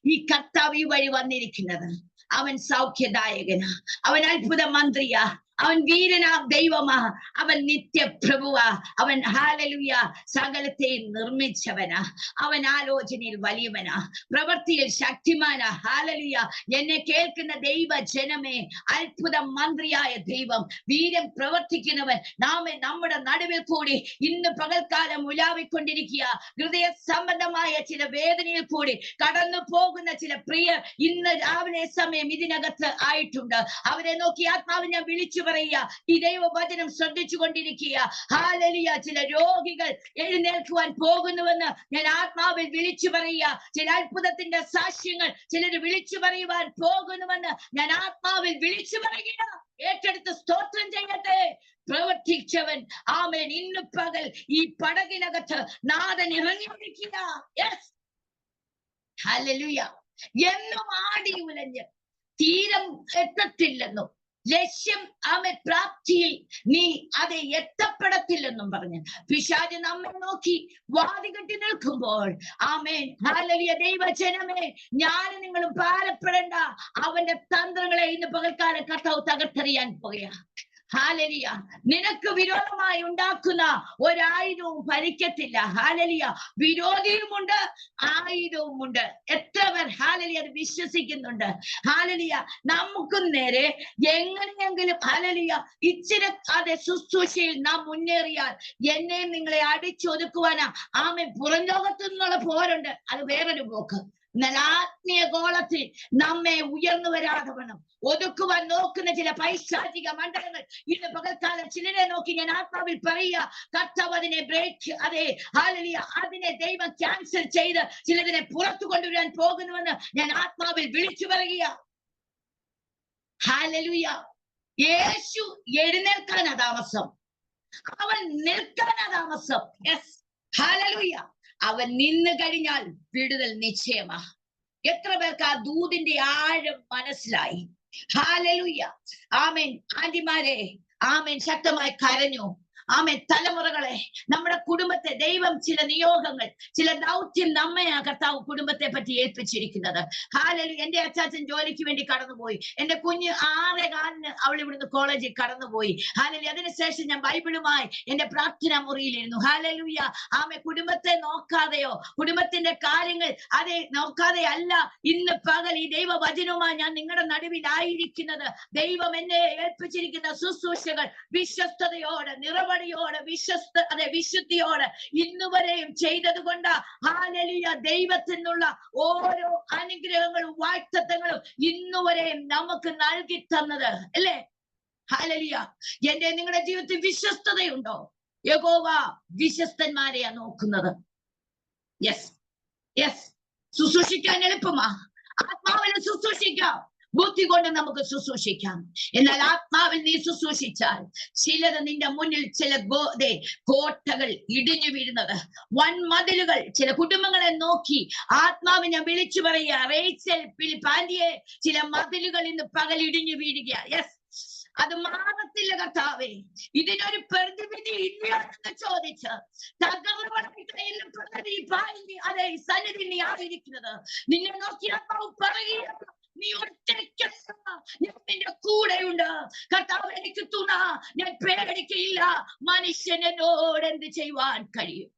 ഈ കർത്താവ് ഈ വഴി വന്നിരിക്കുന്നത്. അവൻ സൗഖ്യദായകനാ, അവൻ അത്ഭുത മന്ത്രിയാ, അവൻ വീരനാ ദൈവമാ, അവൻ നിത്യപ്രഭുവാ, അവൻ ഹല്ലേലൂയ സകലത്തെയും നിർമ്മിച്ചവനാ, അവൻ ആലോചനയിൽ വലിയവനാ, പ്രവൃത്തിയിൽ ശക്തിമാനാ. ഹല്ലേലൂയ. എന്നെ കേൾക്കുന്ന ദൈവ ജനമേ, അത്ഭുത മന്ത്രിയായ ദൈവം, വീരം പ്രവർത്തിക്കുന്നവൻ നമ്മുടെ നടുവിൽ കൂടി ഇന്ന് പകൽക്കാലം ഉലാവിക്കൊണ്ടിരിക്കുക. ഹൃദയ സംബന്ധമായ ചില വേദനയിൽ കൂടി കടന്നു പോകുന്ന ചില പ്രിയർ ഇന്ന് രാവിലെ സമയം ഇതിനകത്ത് ആയിട്ടുണ്ട്. അവരെ നോക്കി ആത്മാവിനെ ഞാൻ വിളിച്ചു പറയുക. ഈ ദൈവവചനം ശ്രദ്ധിച്ചു കൊണ്ടിരിക്കുക. ഹല്ലേലൂയ. ചില രോഗികൾ എഴുന്നേൽക്കുവാൻ പോകുന്നുവെന്ന് ഞാൻ ആത്മാവിൽ വിളിച്ചു പറയുക. ചില അത്ഭുതത്തിന്റെ സാക്ഷ്യങ്ങൾ ചിലർ വിളിച്ചു പറയുവാൻ പോകുന്നുവെന്ന് ഞാൻ ആത്മാവിൽ വിളിച്ചു പറയുക. ഏറ്റെടുത്ത് സ്തോത്രം ചെയ്യട്ടെ. പ്രവർത്തിച്ചവൻ, ആമേൻ, ഇന്ന് പകൽ ഈ പടകിനകത്ത് നാഥൻ ഇറങ്ങിയിരിക്കുക. Yes, hallelujah. എന്നും ആടി ഉലഞ്ഞ് തീരം എത്തത്തില്ലെന്നും ലക്ഷ്യം പ്രാപ്തിയിൽ നീ അത് എത്തപ്പെടത്തില്ലെന്നും പറഞ്ഞ് പിശാച് നമ്മെ നോക്കി വാതികെട്ടി നിൽക്കുമ്പോൾ, ആമേൻ, ഹല്ലേലൂയ, ദൈവജനമേ, ഞാനും നിങ്ങളും ഭാരപ്പെടേണ്ട. അവന്റെ തന്ത്രങ്ങളെ ഇന്ന് പകൽക്കാലം കർത്താവ് തകർത്തെറിയാൻ പോകുക. ഹല്ലേലൂയ. നിനക്ക് വിരോധമായി ഉണ്ടാക്കുന്ന ഒരായുധവും ഫലിക്കത്തില്ല. ഹല്ലേലൂയ. വിരോധിയുമുണ്ട്, ആയുധവുമുണ്ട്. എത്ര പേർ ഹല്ലേലൂയ അത് വിശ്വസിക്കുന്നുണ്ട്? ഹല്ലേലൂയ. നമുക്ക് നേരെ എങ്ങനെയെങ്കിലും ഹല്ലേലൂയ ഇച്ചിരി അതെ ശുശ്രൂഷയിൽ നാം മുന്നേറിയാൽ എന്നെയും നിങ്ങളെ അടിച്ചൊതുക്കുവാനാ ആമേൻ പുറം ലോകത്തു നിന്നുള്ള പോരുണ്ട്. അത് വേറൊരു പോക്ക്. എന്നാൽ ആത്മീയ ഗോളത്തിൽ നമ്മെ ഉയർന്നു വരാതെ വേണം ഒതുക്കുവാൻ നോക്കുന്ന ചില പൈശാചിക മണ്ഡലങ്ങൾ ഇന്ന് പകൽക്കാലം ചിലരെ നോക്കി ഞാൻ ആത്മാവിൽ പറയുക, കർത്താവ് അതിനെ ബ്രേക്ക്, അതെ ഹല്ലേലൂയ, അതിനെ ദൈവം ക്യാൻസൽ ചെയ്ത് ചിലതിനെ പുറത്തു കൊണ്ടുവരാൻ പോകുന്നുവെന്ന് ഞാൻ ആത്മാവിൽ വിളിച്ചു പറയുക. ഹല്ലേലൂയ. യേശു എഴുന്നേൽക്കാനാ താമസം, അവൻ നിൽക്കാനാ താമസം. Yes, hallelujah. അവൻ നിന്ന് കഴിഞ്ഞാൽ വിടുതൽ നിശ്ചയമാ. എത്ര പേർക്ക് ആ ദൂതിന്റെ ആഴം മനസ്സിലായി? ഹല്ലേലൂയ. ആമേൻ. ആന്റിമാരെ ആമേൻ ശക്തമായി കരഞ്ഞു. ആമേൻ. തലമുറകളെ, നമ്മുടെ കുടുംബത്തെ ദൈവം ചില നിയോഗങ്ങൾ, ചില ദൗത്യം നമ്മയാ കർത്താവ് കുടുംബത്തെ പറ്റി ഏൽപ്പിച്ചിരിക്കുന്നത്. ഹല്ലേലൂയ. എന്റെ അച്ചാച്ചൻ ജോലിക്ക് വേണ്ടി കടന്നുപോയി. എന്റെ കുഞ്ഞ് 6:15 അവൾ ഇവിടുന്ന് കോളേജിൽ കടന്നുപോയി. ഹല്ലേലൂയ. അതിനുശേഷം ഞാൻ ബൈബിളുമായി എന്റെ പ്രാർത്ഥനാ മുറിയിലിരുന്നു. ഹല്ലേലൂയ. ആമേ. കുടുംബത്തെ നോക്കാതെയോ കുടുംബത്തിന്റെ കാര്യങ്ങൾ അതെ നോക്കാതെ അല്ല ഇന്ന് പകൽ ഈ ദൈവവചനവുമായി ഞാൻ നിങ്ങളുടെ നടുവിലായിരിക്കുന്നത്. ദൈവം എന്നെ ഏൽപ്പിച്ചിരിക്കുന്ന ശുശ്രൂഷകൾ വിശ്വസ്തയോടെ, നിറവ വിശുദ്ധിയോടെ ഇന്നുവരെയും ചെയ്തത് കൊണ്ട് ഹല്ലേലൂയ, ദൈവത്തിനുള്ള ഓരോ അനുഗ്രഹങ്ങളും വാഗ്ദത്തങ്ങളും ഇന്നുവരെയും നമുക്ക് നൽകി തന്നത് അല്ലേ? ഹല്ലേലൂയ. എന്റെ നിങ്ങളുടെ ജീവിതത്തിൽ വിശ്വസ്തതയുണ്ടോ? യഹോവ വിശ്വസ്തന്മാരെയാ നോക്കുന്നത്. Yes yes. ശുശ്രൂഷിക്കാൻ എളുപ്പമാ, ആത്മാവിനെ ശുശ്രൂഷിക്കാം, ബുദ്ധി കൊണ്ട് നമുക്ക് ശുശ്രൂഷിക്കാം. എന്നാൽ ആത്മാവിൽ നീ ശുശ്രൂഷിച്ചാൽ ചിലത് നിന്റെ മുന്നിൽ, ചില കോട്ടകൾ ഇടിഞ്ഞു വീഴുന്നത്, വൻമതിലുകൾ ചില കുടുംബങ്ങളെ നോക്കി ആത്മാവിനെ വിളിച്ചു പറയുക, റേച്ചൽ പാൻഡിയെ, ചില മതിലുകൾ ഇന്ന് പകൽ ഇടിഞ്ഞു വീഴുക. യെസ്, അത് മാറത്തില്ല കർത്താവേ, ഇതിനൊരു പ്രതിവിധി ഇല്ലെന്ന് ചോദിച്ച് അതെ സന്നിധി നീ ആയിരിക്കുന്നത്. നിന്നെ നോക്കി ആത്മാവ് പറയുക, നീ ഒറ്റയ്ക്കല്ല, ഞാൻ നിന്റെ കൂടെയുണ്ട്. കർത്താവ് എനിക്ക് തുണ, ഞാൻ പേടിക്കയില്ല. മനുഷ്യൻ എന്നോട് എന്ത് ചെയ്യുവാൻ കഴിയും?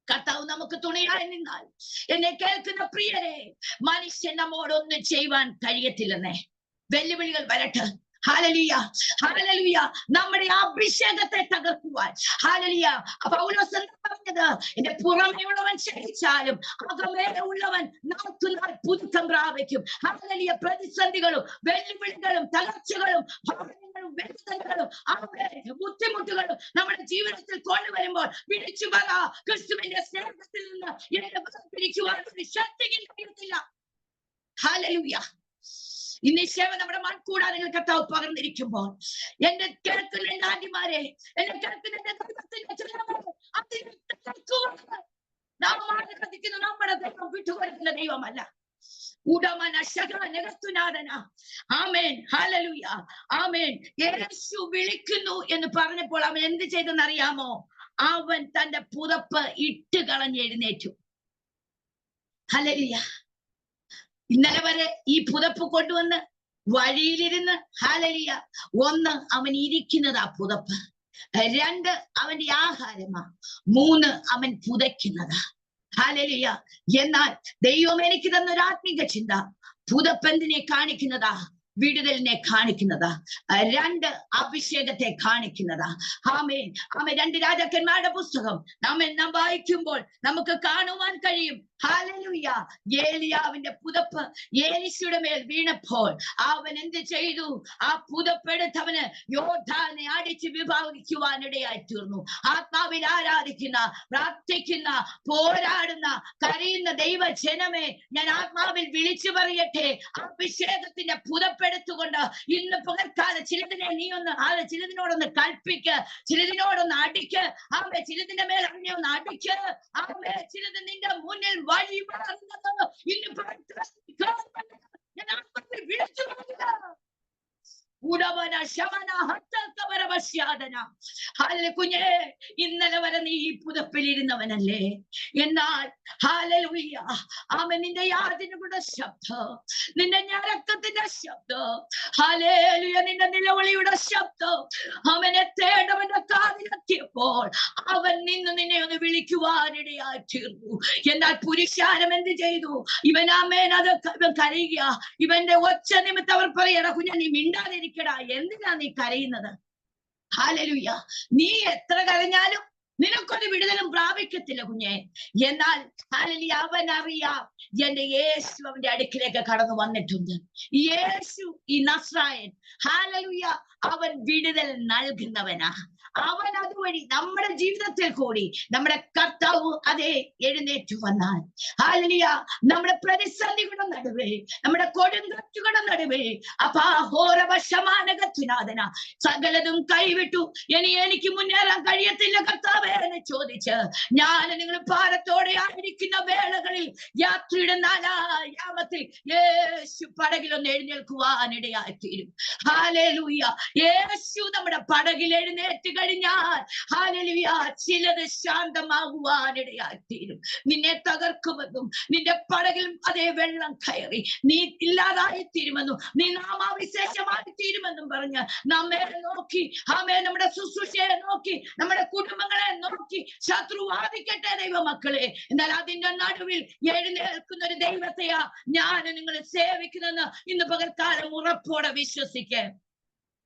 കർത്താവ് നമുക്ക് തുണയായി നിന്നാൽ, എന്നെ കേൾക്കുന്ന പ്രിയരെ, മനുഷ്യൻ നമ്മോടൊന്നും ചെയ്യുവാൻ കഴിയത്തില്ലെന്നേ. വെല്ലുവിളികൾ വരട്ടെ. Hallelujah, hallelujah. നമ്മുടെ അഭിഷേകത്തെ തകർക്കുവാൻ ഹല്ലേലൂയ. പൗലോസ് പറഞ്ഞത്, എന്റെ പുറമേയുള്ളവൻ ക്ഷയിച്ചാലും അകമേ ഉള്ളവൻ നാൾക്കുനാൾ പുതുക്കം പ്രാപിക്കും. ഹല്ലേലൂയ. പ്രതിസന്ധികളും വെല്ലുവിളികളും തകർച്ചകളും ഭാരങ്ങളും വേദനകളും ബുദ്ധിമുട്ടുകളും നമ്മുടെ ജീവിതത്തിൽ കൊണ്ടുവരുമ്പോൾ വിളിച്ചു പറ, ക്രിസ്തുവിന്റെ സ്നേഹത്തിൽ നിന്ന് എന്നെ വേർപിരിക്കുവാൻ ശക്തിക്ക് കഴിയത്തില്ല. ഹല്ലേലൂയ. ഈ നിശ്ചയം നമ്മുടെ മൺകൂടാരങ്ങൾ കർത്താവ് പകർന്നിരിക്കുമ്പോൾ, എന്റെ കേൾക്കുന്ന എന്റെ ആന്റിമാരെ, എന്നെ കേൾക്കുന്ന എന്റെ നമ്മുടെ ദൈവം വിട്ടുകൊടുക്കുന്ന ദൈവമല്ല. ആമേൻ, ഹല്ലേലൂയ, ആമേൻ. യേശു വിളിക്കുന്നു എന്ന് പറഞ്ഞപ്പോൾ അവൻ എന്ത് ചെയ്തെന്നറിയാമോ? അവൻ തന്റെ പുതപ്പ് ഇട്ട് കളഞ്ഞ് എഴുന്നേറ്റു. ഹല്ലേലൂയ. ഇന്നലെ വരെ ഈ പുതപ്പ് കൊണ്ടുവന്ന് വഴിയിലിരുന്ന് ഹല്ലേലൂയ, 1 അവൻ ഇരിക്കുന്നത് ആ പുതപ്പ്, 2 അവന്റെ ആഹാരമാ, 3 അവൻ പുതയ്ക്കുന്നതാ. ഹല്ലേലൂയ. എന്നാൽ ദൈവം എനിക്ക് തന്ന ഒരു ആത്മീക ചിന്ത, പുതപ്പെന്തിനെ കാണിക്കുന്നതാ? വിടുതലിനെ കാണിക്കുന്നതാ. 2 അഭിഷേകത്തെ കാണിക്കുന്നതാ. ആമേൻ, ആമേൻ. 2 രാജാക്കന്മാരുടെ പുസ്തകം നാം വായിക്കുമ്പോൾ നമുക്ക് കാണുവാൻ കഴിയും. ഹല്ലേലൂയ. ഏലിയാവിന്റെ പുതപ്പ് ഏലീശയുടെ മേൽ വീണപ്പോൾ അവൻ എന്ത് ചെയ്തു? ആ പുതപ്പെടുത്തവന് യോർദാനെ അടിച്ച് വിഭാഗിക്കുവാനിടയായി തീർന്നു. ആത്മാവിൽ ആരാധിക്കുന്ന, പ്രാർത്ഥിക്കുന്ന, പോരാടുന്ന, കരയുന്ന ദൈവജനമേ, ഞാൻ ആത്മാവിൽ വിളിച്ചു പറയട്ടെ, അഭിഷേകത്തിന്റെ പുതപ്പെടുത്തുകൊണ്ട് ഇന്ന് പകൽക്കാലം ചിലതിനെ നീ ചിലതിനോടൊന്ന് കൽപ്പിക്ക്, ചിലതിനോടൊന്ന് അടിക്ക്. ആമേ, ചിലതിന്റെ മേൽ ഒന്ന് അടിക്ക്. ആമേ, ചിലത് നിന്റെ മുന്നിൽ വഴി മാറുന്നത് ഇന്ന് വിളിച്ചു പറയുക. കുഞ്ഞേ, ഇന്നലെ വരെ നീ ഈ പുതപ്പിലിരുന്നവനല്ലേ? എന്നാൽ ഹല്ലേലൂയ, ആമേൻ, നിന്റെ യാചനയുടെ ശബ്ദം, നിന്റെ ഞരക്കത്തിന്റെ ശബ്ദം, ഹല്ലേലൂയ, നിന്റെ നിലവിളിയുടെ ശബ്ദം അവനെ തേടവന്റെ കാതിലെത്തിയപ്പോൾ അവൻ നിന്നെ ഒന്ന് വിളിക്കുവാനിടയായി തീർന്നു. എന്നാൽ പുരുഷാരം എന്ത് ചെയ്തു? ഇവൻ ആമേൻ അത് കരയുക. ഇവന്റെ ഒച്ച നിമിത്തം അവർ പറയടാ, കുഞ്ഞ നീ മിണ്ടാതിരിക്കടാ, എന്തിനാ നീ കരയുന്നത്? ഹല്ലേലൂയ. നീ എത്ര കരഞ്ഞാലും നിനക്കൊരു വിടുതലും പ്രാപിക്കത്തില്ല കുഞ്ഞെ. എന്നാൽ ഹല്ലേലൂയ, അവൻ അറിയാം എന്റെ യേശു അവന്റെ അടുക്കിലേക്ക് കടന്നു വന്നിട്ടുണ്ട്. യേശു ഈ നസ്രായൻ, ഹല്ലേലൂയ, അവൻ വിടുതൽ നൽകുന്നവനാ. അവൻ അതുവഴി നമ്മുടെ ജീവിതത്തിൽ കൂടി നമ്മുടെ കർത്താവ് അതേ എഴുന്നേറ്റു വന്നാൽ, ഹല്ലേലൂയ, നമ്മുടെ പ്രതിസന്ധികളുടെ നടുവേ, നമ്മുടെ കൊടുങ്കാറ്റുകളുടെ നടുവേ, അപാഹോരവശമാനകത്തിനാഥന സകലതും കൈവിട്ടു ഇനി എനിക്ക് മുന്നേറാൻ കഴിയത്തില്ല കർത്താവേ എന്ന് ചോദിച്ച് ഞാൻ നിങ്ങൾ ഭാരത്തോടെ ആയിരിക്കുന്ന വേളകളിൽ യാത്രയുടെ നാലായാമത്തിൽ യേശു പടകിലൊന്ന് എഴുന്നേൽക്കുവാനിടയായിത്തീരും. ഹല്ലേലൂയ, യേശു നമ്മുടെ പടകിൽ എഴുന്നേറ്റ് കഴിഞ്ഞാൽ ഹല്ലേലൂയ, ചിലത് ശാന്തമാകുവാനിടയായിത്തീരും. നിന്നെ തകർക്കുമെന്നും നിന്റെ പടകിൽ അതേ വെള്ളം കയറി നീ ഇല്ലാതായി തീരുമെന്നും നീ നാമാവിശേഷമായി തീരുമെന്നും പറഞ്ഞ് നമ്മെ നോക്കി, ആമേ, നമ്മുടെ ശുശ്രൂഷയെ നോക്കി, നമ്മുടെ കുടുംബങ്ങളെ നോക്കി ശത്രു വാദിക്കട്ടെ ദൈവമക്കളെ. എന്നാൽ അതിന്റെ നടുവിൽ എഴുന്നേൽക്കുന്ന ഒരു ദൈവത്തെയാ ഞാൻ നിങ്ങൾ സേവിക്കുന്നെന്ന് ഇന്ന് പകൽക്കാലം ഉറപ്പോടെ വിശ്വസിക്കേ.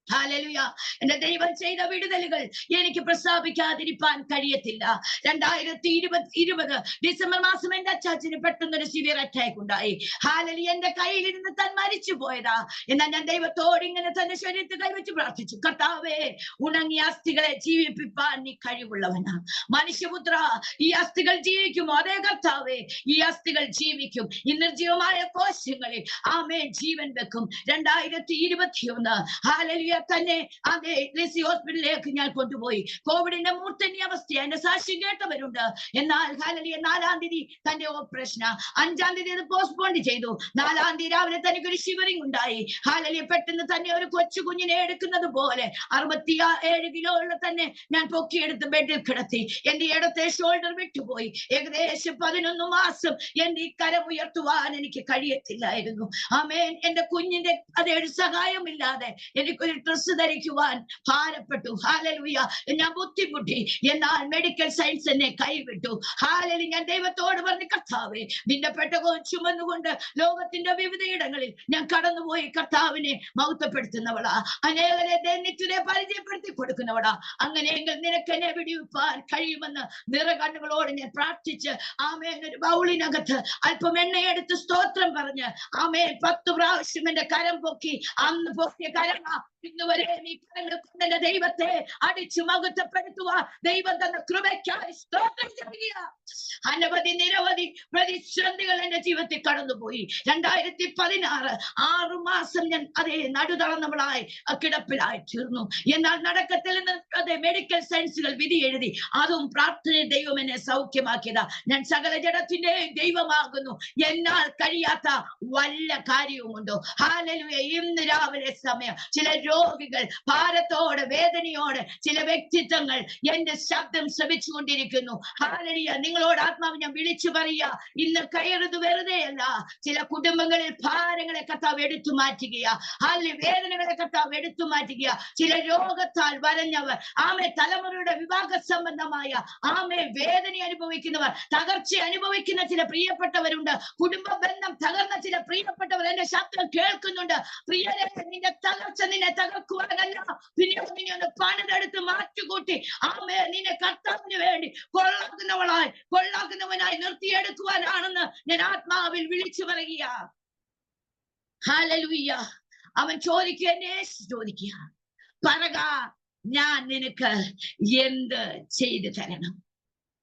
ഹല്ലേലൂയ, എന്റെ ദൈവം ചെയ്ത വിടുതലുകൾ എനിക്ക് പ്രസ്താവിക്കാതിരിക്കാൻ കഴിയത്തില്ല. 2020 ഡിസംബർ മാസം എന്റെ അച്ചാച്ചന് പെട്ടെന്നൊരു സിവിയർ അറ്റാക്ക് ഉണ്ടായി. ഹല്ലേലൂയ, എന്റെ കയ്യിലിരുന്ന് താൻ മരിച്ചു പോയതാ. എന്നാൽ ഞാൻ ദൈവത്തോട് ഇങ്ങനെ തന്നെ ശരീരത്തിൽ കൈവച്ച് പ്രാർത്ഥിച്ചു, കർത്താവേ, ഉണങ്ങിയ അസ്ഥികളെ ജീവിപ്പിപ്പാൻ നീ കഴിവുള്ളവനാ. മനുഷ്യപുത്ര, ഈ അസ്ഥികൾ ജീവിക്കുമോ? അതേ കർത്താവേ, ഈ അസ്ഥികൾ ജീവിക്കും. ഈ നിർജീവമായ കോശങ്ങളിൽ ആമേൻ ജീവൻ വെക്കും. 2021 ഹല്ലേലൂയ തന്നെ അതേ ലെസി ഹോസ്പിറ്റലിലേക്ക് ഞാൻ കൊണ്ടുപോയി. കോവിഡിന്റെ മൂർധന്യ അവസ്ഥ എന്റെ സാക്ഷ്യം കേട്ടവരുണ്ട്. എന്നാൽ ഹല്ലേലൂയ, 4-ാം തീയതി തന്റെ ഓപ്പറേഷൻ, 5-ാം തീയതി അത് പോസ്റ്റ്പോൺ ചെയ്തു. 4-ാം തീയതി രാവിലെ തനിക്കൊരു ഷിവറിംഗ് ഉണ്ടായി. ഹല്ലേലൂയ, പെട്ടെന്ന് തന്നെ ഒരു കൊച്ചു കുഞ്ഞിനെ എടുക്കുന്നത് പോലെ 67 കിലോ ഉള്ള തന്നെ ഞാൻ പൊക്കിയെടുത്ത് ബെഡിൽ കിടത്തി. എന്റെ ഇടത്തെ ഷോൾഡർ വിട്ടുപോയി. ഏകദേശം 11 മാസം എന്റെ ഈ കരം ഉയർത്തുവാൻ എനിക്ക് കഴിയത്തില്ലായിരുന്നു. ആമേൻ, എന്റെ കുഞ്ഞിന്റെ അതേ ഒരു സഹായമില്ലാതെ എനിക്കൊരു ഡ്രസ് ധരിക്കുവാൻ ഭാരപ്പെട്ടു. ഹല്ലേലൂയ, ഞാൻ ബുദ്ധിമുട്ടി. എന്നാൽ മെഡിക്കൽ സയൻസ് എന്നെ കൈവിട്ടു. ഹല്ലേലൂയ, ഞാൻ ദൈവത്തോട് പറഞ്ഞു, കർത്താവേ, നിന്റെ പെട്ടകവും ചുമന്നുകൊണ്ട് ലോകത്തിന്റെ വിവിധയിടങ്ങളിൽ ഞാൻ കടന്നുപോയി കർത്താവിനെ മഹത്വപ്പെടുത്തുന്നവളാ, അനേകരെ നിത്യനെ പരിചയപ്പെടുത്തി കൊടുക്കുന്നവളാ. അങ്ങനെയെങ്കിൽ നിനക്ക് എന്നെ വിടിവിപ്പാൻ കഴിയുമെന്ന് നിറകണ്ണുകളോട് ഞാൻ പ്രാർത്ഥിച്ച് ആമേൻ ഒരു ബൗളിനകത്ത് അല്പം എണ്ണയെടുത്ത് സ്തോത്രം പറഞ്ഞ് ആമേൻ 10 പ്രാവശ്യം എന്റെ കരം പൊക്കി. അന്ന് പൊക്കിയ കരമാ ഇന്ന് വരെ നീ കരങ്ങൾ കൊണ്ട് എന്റെ ദൈവത്തെ അടിച്ചു മഹത്വപ്പെടുത്തുവാൻ ദൈവം തന്ന കൃപയ്ക്കായി സ്തോത്രം ചെയ്യുക. അനവധി നിരവധി പ്രതിസന്ധികൾ എന്റെ ജീവിതത്തിൽ കടന്നുപോയി. 2016 6 മാസം ഞാൻ അതേ നടുതളർന്നവളായി കിടപ്പിലായി തീർന്നു. എന്നാൽ നടക്കത്തിൽ നിന്ന് അതേ മെഡിക്കൽ സയൻസുകൾ വിധി എഴുതി. അതും പ്രാർത്ഥന ദൈവം എന്നെ സൗഖ്യമാക്കിയതാ. ഞാൻ സകല ജഡത്തിന്റെ ദൈവമാകുന്നു, എന്നാൽ കഴിയാത്ത വല്ല കാര്യവുമുണ്ടോ? ഹല്ലേലൂയ, ഇന്ന് രാവിലെ സമയം ചില രോഗികൾ ഭാരത്തോടെ വേദനയോടെ ചില വ്യക്തിത്വങ്ങൾ എന്റെ ശബ്ദം ശ്രമിച്ചുകൊണ്ടിരിക്കുന്നു. ഹല്ലേലൂയ, നിങ്ങളോട് ആത്മാവ് ഞാൻ വിളിച്ചു പറയുക, ഇന്ന് കയറുന്നത് വെറുതെയല്ല. ചില കുടുംബങ്ങളിൽ ഭാരങ്ങളെ കർത്താവ് എടുത്തു മാറ്റുകയാ. ഹല്ലേലൂയ, വേദനകളെ കർത്താവ് എടുത്തു മാറ്റുകയാ. ചില രോഗത്താൽ വരഞ്ഞവർ, ആമേ, തലമുറയുടെ വിവാഹ സംബന്ധമായ ആമേ വേദന അനുഭവിക്കുന്നവർ, തകർച്ച അനുഭവിക്കുന്ന ചില പ്രിയപ്പെട്ടവരുണ്ട്. കുടുംബ ബന്ധം തകർന്ന ചില പ്രിയപ്പെട്ടവർ എന്റെ ശബ്ദം കേൾക്കുന്നുണ്ട്. പ്രിയരെ, നിന്റെ തകർച്ച നിന്നെ തകർക്കുവാനല്ല, പിന്നെ നിന്നെ ഒന്ന് പണിതെടുത്ത് മാറ്റുകൂട്ടി ആമേ നിന്നെ കർത്താവിന് വേണ്ടി കൊള്ളാക്കുന്നവനായി നിർത്തിയെടുക്കുവാനാണെന്ന് ഞാൻ ആത്മാവിൽ വിളിച്ചു പറയുക. ഹല്ലേലൂയ, അവൻ ചോദിക്കുക, എന്നെ ചോദിക്കുക, പറക, ഞാൻ നിനക്ക് എന്ത് ചെയ്തു തരണം?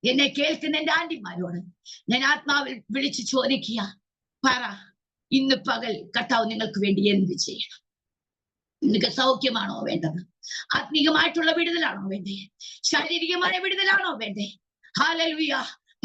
എന്നെ കേൾക്കുന്ന എന്റെ ആന്റിമാരോട് ഞാൻ ആത്മാവിൽ വിളിച്ചു ചോദിക്കുക, പറ, ഇന്ന് പകൽ കർത്താവ് നിങ്ങൾക്ക് വേണ്ടി എന്ത് ചെയ്യണം? നിങ്ങൾക്ക് സൗഖ്യമാണോ വേണ്ടത്? ആത്മീകമായിട്ടുള്ള വിടുതലാണോ വേണ്ടേ? ശാരീരികമായ വിടുതലാണോ വേണ്ടേ? ഹല്ലേലൂയ,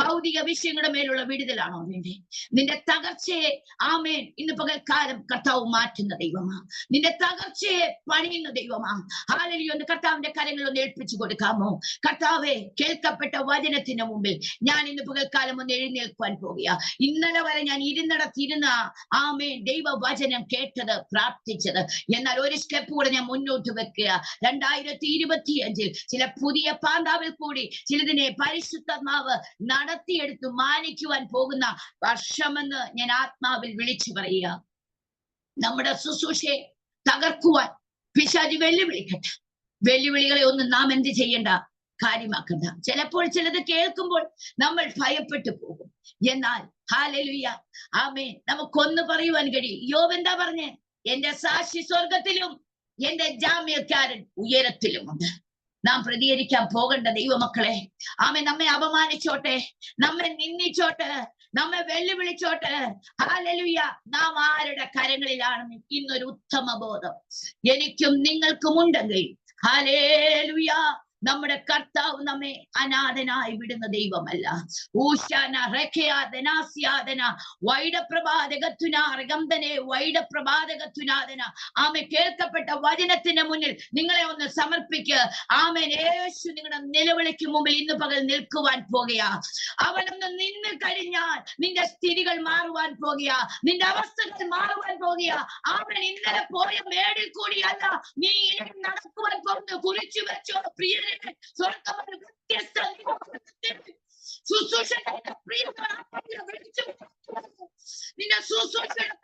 ഭൗതിക വിഷയങ്ങളുടെ മേലുള്ള വിടുതലാണോ വേണ്ടേ? നിന്റെ തകർച്ചയെ ആമേൻ ഇന്ന് പകൽക്കാലം കർത്താവ് മാറ്റുന്ന ദൈവമാ. നിന്റെ തകർച്ചയെ പണിയുന്ന ദൈവമാ. ഹല്ലേലൂയ, ഒന്ന് കർത്താവിന്റെ കരങ്ങളിൽ ഒന്ന് ഏൽപ്പിച്ചു കൊടുക്കാമോ? കർത്താവെ, കേൾക്കപ്പെട്ട വചനത്തിന് മുമ്പിൽ ഞാൻ ഇന്ന് പകൽക്കാലം ഒന്ന് എഴുന്നേൽക്കുവാൻ പോകുക. ഇന്നലെ വരെ ഞാൻ ഇരുന്നിടത്തിരുന്ന ആമേൻ ദൈവവചനം കേട്ടത്, പ്രാർത്ഥിച്ചത്. എന്നാൽ ഒരു സ്റ്റെപ്പ് കൂടെ ഞാൻ മുന്നോട്ട് വെക്കുക. 2025 ചില പുതിയ പാന്താവിൽ കൂടി ചിലതിനെ പരിശുദ്ധാത്മാവ് നടത്തിയെടുത്ത് മാനിക്കുവാൻ പോകുന്ന വർഷമെന്ന് ഞാൻ ആത്മാവിൽ വിളിച്ചു പറയുക. നമ്മുടെ ശുശ്രൂഷയെ തകർക്കുവാൻ പിശാച് വെല്ലുവിളിക്കട്ടെ. വെല്ലുവിളികളെ ഒന്നും നാം എന്ത് ചെയ്യണ്ട, കാര്യമാക്കണ്ട. ചിലപ്പോൾ ചിലത് കേൾക്കുമ്പോൾ നമ്മൾ ഭയപ്പെട്ടു പോകും. എന്നാൽ ഹല്ലേലൂയ, ആമേൻ, നമുക്കൊന്ന് പറയുവാൻ കഴിയും. യോബ് എന്താ പറഞ്ഞേ? എന്റെ സാക്ഷി സ്വർഗത്തിലും എന്റെ ജാമ്യക്കാരൻ ഉയരത്തിലുമുണ്ട്. നാം പ്രതികരിക്കാൻ പോകേണ്ട ദൈവമക്കളെ, ആമേൻ, നമ്മെ അപമാനിച്ചോട്ടെ, നമ്മെ നിന്ദിച്ചോട്ടെ, നമ്മെ വെല്ലുവിളിച്ചോട്ടെ, ഹല്ലേലൂയ, നാം ആരുടെ കരങ്ങളിലാണെന്ന് ഇന്നൊരു ഉത്തമ ബോധം എനിക്കും നിങ്ങൾക്കും ഉണ്ടെങ്കിൽ, ഹല്ലേലൂയ, നമ്മുടെ കർത്താവ് നമ്മെ അനാഥനായി വിടുന്ന ദൈവമല്ല. ഊശാന റെഖയാദനാസ്യാദന വൈഡപ്രഭാതകത്തുനാരകംദനെ വൈഡപ്രഭാതകത്തുനാദന. ആമേൻ, കേൾക്കപ്പെട്ട വചനത്തിന്റെ മുന്നിൽ നിങ്ങളെ ഒന്ന് സമർപ്പിക്കുക. ആമേൻ, യേശു നിങ്ങളുടെ നിലവിളിക്ക് മുമ്പിൽ ഇന്ന് പകൽ നിൽക്കുവാൻ പോകുക. അവനൊന്ന് നിന്ന് കഴിഞ്ഞാൽ നിന്റെ സ്ഥിതികൾ മാറുവാൻ പോകുക, നിന്റെ അവസ്ഥകൾ മാറുവാൻ പോകുക. ആമേൻ, ഇന്നലെ പോയ മേടിൽ കൂടിയല്ല നീ ഇനി നടക്കുവാൻ പോകുന്നു. കുറിച്ചു വെച്ചോ പ്രിയരെ, സ്വർഗ്ഗം ഒരു വ്യത്യസ്ത ശുശ്രൂഷയുടെ നിന്റെ ശുശ്രൂഷയുടെ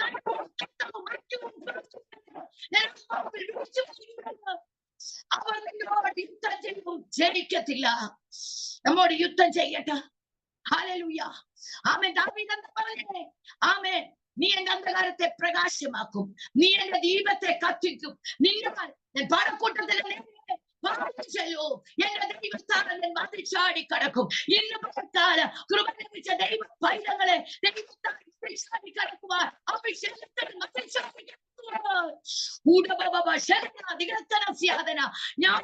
അവർ നിന്നോട് യുദ്ധം ചെയ്യും, ജയിക്കത്തില്ല. നമ്മോട് യുദ്ധം ചെയ്യട്ടെ. ഹല്ലേലൂയ, ആമേൻ. ദാവീദ് എന്താ പറഞ്ഞേ? ആമേൻ, നീ എന്റെ അന്ധകാരത്തെ പ്രകാശമാക്കും, നീ എന്റെ ദീപത്തെ കത്തിക്കും. നിങ്ങൾ പാടക്കൂട്ടത്തിൽ ചെല്ലൂ, എന്റെ ദൈവസ്ഥാനം മതിച്ചാടി കടക്കും. ഇന്ന് പകൽക്കാല കൃപ ലഭിച്ച ദൈവ പൈതങ്ങളെ ദൈവസ്ഥാനം കടക്കുവാൻ അഭിഷേകത്തിൽ മതിച്ചാടി ഞാൻ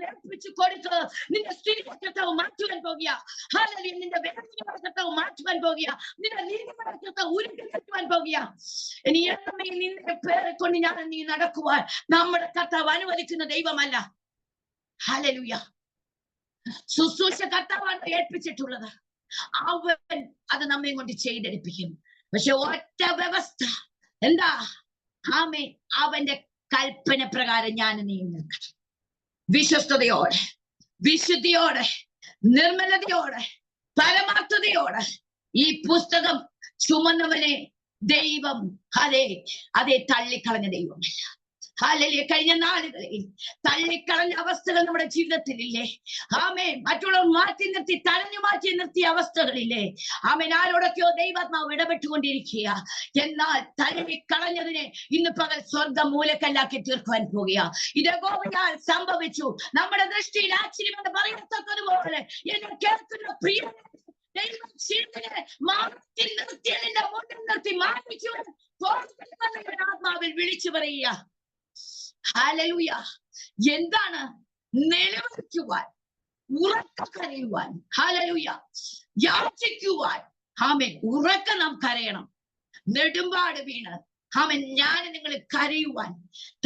ഏൽപ്പിച്ചു കൊടുത്ത് നിന്റെ സ്ഥിതിപക്ഷത്തവും മാറ്റുവാൻ പോകുക. നിന്റെ വേദനപക്ഷത്തവും മാറ്റുവാൻ പോകുക. നിന്റെ നീതിപക്ഷത്തെ ഉരുട്ടി മാറ്റുവാൻ പോകുക. ഇനി നിന്റെ പേരെ കൊണ്ട് ഞാൻ നീ നടക്കുവാൻ നമ്മുടെ കർത്താവ് അനുവദിക്കുന്ന ദൈവമല്ല. ഹല്ലേലൂയ, ശുശ്രൂഷ കർത്താവാണ് ഏൽപ്പിച്ചിട്ടുള്ളത്. അവൻ അത് നമ്മെ കൊണ്ട് ചെയ്തെടുപ്പിക്കും. പക്ഷെ ഒറ്റ വ്യവസ്ഥ എന്താ? ആമേൻ, അവന്റെ കൽപ്പന പ്രകാരം ഞാൻ നീ നിൽക്കണം. വിശ്വസ്തയോടെ, വിശുദ്ധിയോടെ, നിർമ്മലതയോടെ, പരമാർത്ഥതയോടെ ഈ പുസ്തകം ചുമന്നവനെ ദൈവം അതേ തള്ളിക്കളഞ്ഞ ദൈവമല്ല. ഹല്ലേലൂയ, കഴിഞ്ഞ നാളുകളിൽ തള്ളിക്കളഞ്ഞ അവസ്ഥകൾ നമ്മുടെ ജീവിതത്തിലില്ലേ? ആമേൻ, മറ്റുള്ളവർ മാറ്റി നിർത്തി തഴഞ്ഞു മാറ്റി നിർത്തിയ അവസ്ഥകളില്ലേ? ആമേൻ, ആരോടൊക്കെയോ ദൈവാത്മാവ് ഇടപെട്ടുകൊണ്ടിരിക്കുക. എന്നാൽ തള്ളിക്കളഞ്ഞതിനെ ഇന്ന് പകൽ സ്വർഗം മൂലക്കല്ലാക്കി തീർക്കുവാൻ പോകുക. ഇത് യഹോവയാൽ സംഭവിച്ചു. നമ്മുടെ ദൃഷ്ടിയിൽ ആശ്ചര്യമെന്ന് പറയത്തക്കതുപോലെ എന്നെ കേൾക്കുന്ന പ്രിയ മാറ്റി നിർത്തിയതിന്റെ മുന്നിൽ നിർത്തി മാറ്റിച്ചു ആത്മാവിൽ വിളിച്ചു പറയുക. ഹല്ലേലൂയ, എന്താണ്? നിലവിളിക്കുവാൻ, ഉറക്ക കരയുവാൻ, ഹല്ലേലൂയ, യാചിക്കുവാൻ. ആമേൻ, ഉറക്ക നാം കരയണം. നെടുമ്പാട് വീണ് ആമേൻ ഞാൻ നിങ്ങൾ കരയുവാൻ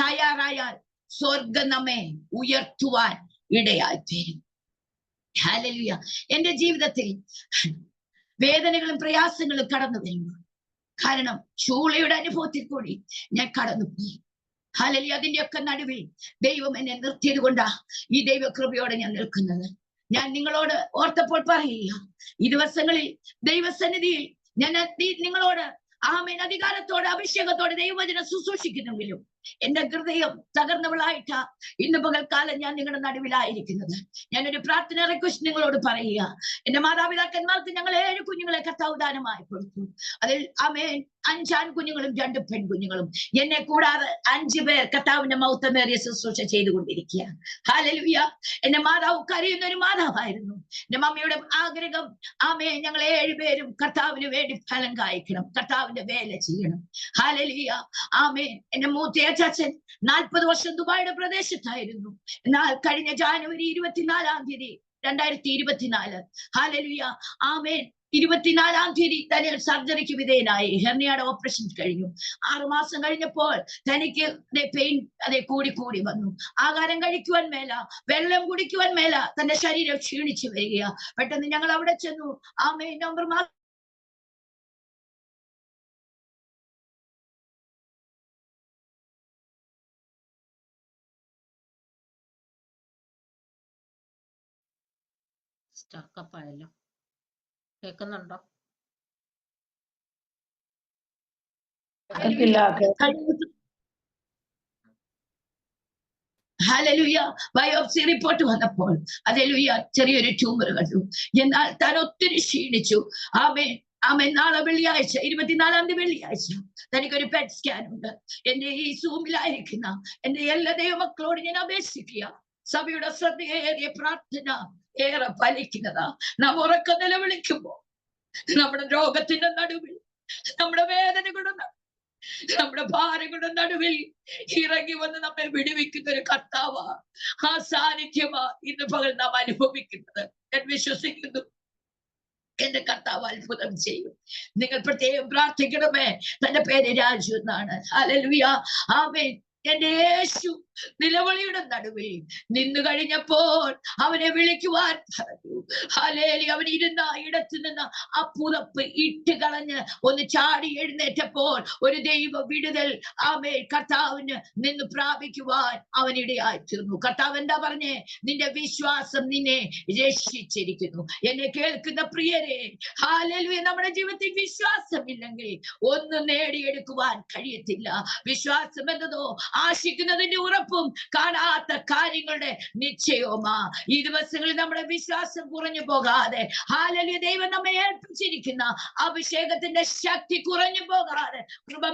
തയ്യാറായാൽ സ്വർഗം നമ്മെ ഉയർത്തുവാൻ ഇടയായി തീരും. ഹല്ലേലൂയ, എന്റെ ജീവിതത്തിൽ വേദനകളും പ്രയാസങ്ങളും കടന്നു വരുന്നു. കാരണം ചൂളയുടെ അനുഭവത്തിൽ കൂടി ഞാൻ കടന്നുപോയി. ഹല്ലേലൂയ, അതിന്റെയൊക്കെ നടുവിൽ ദൈവം എന്നെ നിർത്തിയത് കൊണ്ടാ ഈ ദൈവകൃപയോടെ ഞാൻ നിൽക്കുന്നത്. ഞാൻ നിങ്ങളോട് ഓർത്തപ്പോൾ പറയുക, ഈ ദിവസങ്ങളിൽ ദൈവസന്നിധിയിൽ ഞാൻ നിങ്ങളോട് ആമേൻ അധികാരത്തോടെ അഭിഷേകത്തോടെ ദൈവവചനം ശുശ്രൂഷിക്കുന്നെങ്കിലും എന്റെ ഹൃദയം തകർന്നവളായിട്ടാ ഇന്ന് പകൽക്കാലം ഞാൻ നിങ്ങളുടെ നടുവിലായിരിക്കുന്നത്. ഞാനൊരു പ്രാർത്ഥന റിക്വസ്റ്റ് നിങ്ങളോട് പറയുക. എന്റെ മാതാപിതാക്കന്മാർക്ക് ഞങ്ങൾ 7 കുഞ്ഞുങ്ങളെ കർത്താവ് ദാനമായി കൊടുത്തു. അതിൽ ആമേൻ 5 ആൺകുഞ്ഞുങ്ങളും 2 പെൺകുഞ്ഞുങ്ങളും. എന്നെ കൂടാതെ 5 പേർ കർത്താവിന്റെ മൗത്തമേറിയ ശുശ്രൂഷ ചെയ്തുകൊണ്ടിരിക്കുക. ഹല്ലേലൂയ, എന്റെ മാതാവ് കരയുന്ന ഒരു മാതാവായിരുന്നു. എന്റെ മമ്മിയുടെ ആഗ്രഹം ആമേൻ ഞങ്ങൾ 7 പേരും കർത്താവിന് വേണ്ടി ഫലം കായ്ക്കണം, കർത്താവിന്റെ വേല ചെയ്യണം. ഹല്ലേലൂയ, ആമേൻ. എന്റെ മൂത്ത ചാച്ചൻ 40 വർഷം ദുബായിയുടെ പ്രദേശത്തായിരുന്നു. എന്നാൽ കഴിഞ്ഞ ജാനുവരി 24-ാം തീയതി 2024 ഹല്ലേലൂയ, ആമേൻ 24-ാം തീയതി തന്നെ സർജറിക്ക് വിധേയനായി. ഹെർണിയയുടെ ഓപ്പറേഷൻ കഴിഞ്ഞു. 6 മാസം കഴിഞ്ഞപ്പോൾ തനിക്ക് പെയിൻ കൂടി വന്നു. ആഹാരം കഴിക്കുവാൻ മേല, വെള്ളം കുടിക്കുവാൻ മേല, തന്റെ ശരീരം ക്ഷീണിച്ചു വരിക. പെട്ടെന്ന് ഞങ്ങൾ അവിടെ ചെന്നു. ആമേൻ, നവംബർ മാസം സ്റ്റക്കപ്പായല്ലോ. കേൾക്കുന്നുണ്ടോ? ഹല്ലേലൂയ. ബയോപ്സി റിപ്പോർട്ട് വന്നപ്പോൾ ഹല്ലേലൂയ ചെറിയൊരു ട്യൂമർ കണ്ടു. എന്നാൽ താൻ ഒത്തിരി ക്ഷീണിച്ചു. ആമേൻ ആമേൻ. നാളെ വെള്ളിയാഴ്ച 24-ാം തീയതി വെള്ളിയാഴ്ച തനിക്കൊരു പെറ്റ് സ്കാൻ ഉണ്ട്. എന്റെ ഈ സൂമിലായിരിക്കുന്ന എന്റെ എല്ലാ ദൈവമക്കളോട് ഞാൻ അപേക്ഷിക്കുക, സഭയുടെ ശ്രദ്ധയേറിയ പ്രാർത്ഥന ഏറെ ഫലിക്കുന്നതാ. നാം ഉറക്കം നിലവിളിക്കുമ്പോ നമ്മുടെ രോഗത്തിന്റെ നടുവിൽ, നമ്മുടെ വേദനകളുടെ നമ്മുടെ ഭാരങ്ങളുടെ നടുവിൽ ഇറങ്ങി വന്ന് നമ്മെ വിടുവിക്കുന്ന ഒരു കർത്താവാ, ആ സാന്നിധ്യമാ ഇന്ന് പകൽ നാം അനുഭവിക്കുന്നത്. ഞാൻ വിശ്വസിക്കുന്നു എന്റെ കർത്താവ് അത്ഭുതം ചെയ്യും. നിങ്ങൾ പ്രത്യേകം പ്രാർത്ഥിക്കണമേ. തന്റെ പേര് രാജു എന്നാണ്. ഹല്ലേലൂയ. ആമേൻ. എന്റെ യേശു നിലവിളിയുടെ നടുവിൽ നിന്നു കഴിഞ്ഞപ്പോൾ അവനെ വിളിക്കുവാൻ പറഞ്ഞു. ഹല്ലേലൂയ. അവൻ ഇരുന്ന ഇടത്തു നിന്ന് ആ പുതപ്പ് ഇട്ട് കളഞ്ഞ് ഒന്ന് ചാടി എഴുന്നേറ്റപ്പോൾ ഒരു ദൈവ വിടുതൽ ആമേൻ കർത്താവിന് നിന്ന് പ്രാപിക്കുവാൻ അവനിടയായി തീർന്നു. കർത്താവ് എന്താ പറഞ്ഞേ? നിന്റെ വിശ്വാസം നിന്നെ രക്ഷിച്ചിരിക്കുന്നു. എന്നെ കേൾക്കുന്ന പ്രിയരെ, ഹല്ലേലൂയ, നമ്മുടെ ജീവിതത്തിൽ വിശ്വാസമില്ലെങ്കിൽ ഒന്നും നേടിയെടുക്കുവാൻ കഴിയത്തില്ല. വിശ്വാസം എന്നതോ ആശിക്കുന്നതിന്റെ ഉറപ്പും കാണാത്ത കാര്യങ്ങളുടെ നിശ്ചയവുമാ. ഈ ദിവസങ്ങളിൽ നമ്മുടെ വിശ്വാസം കുറഞ്ഞു പോകാതെ, ഹല്ലേലൂയ, ദൈവം നമ്മെ ഏൽപ്പിച്ചിരിക്കുന്ന അഭിഷേകത്തിന്റെ ശക്തി കുറഞ്ഞു പോകാതെ കൃപ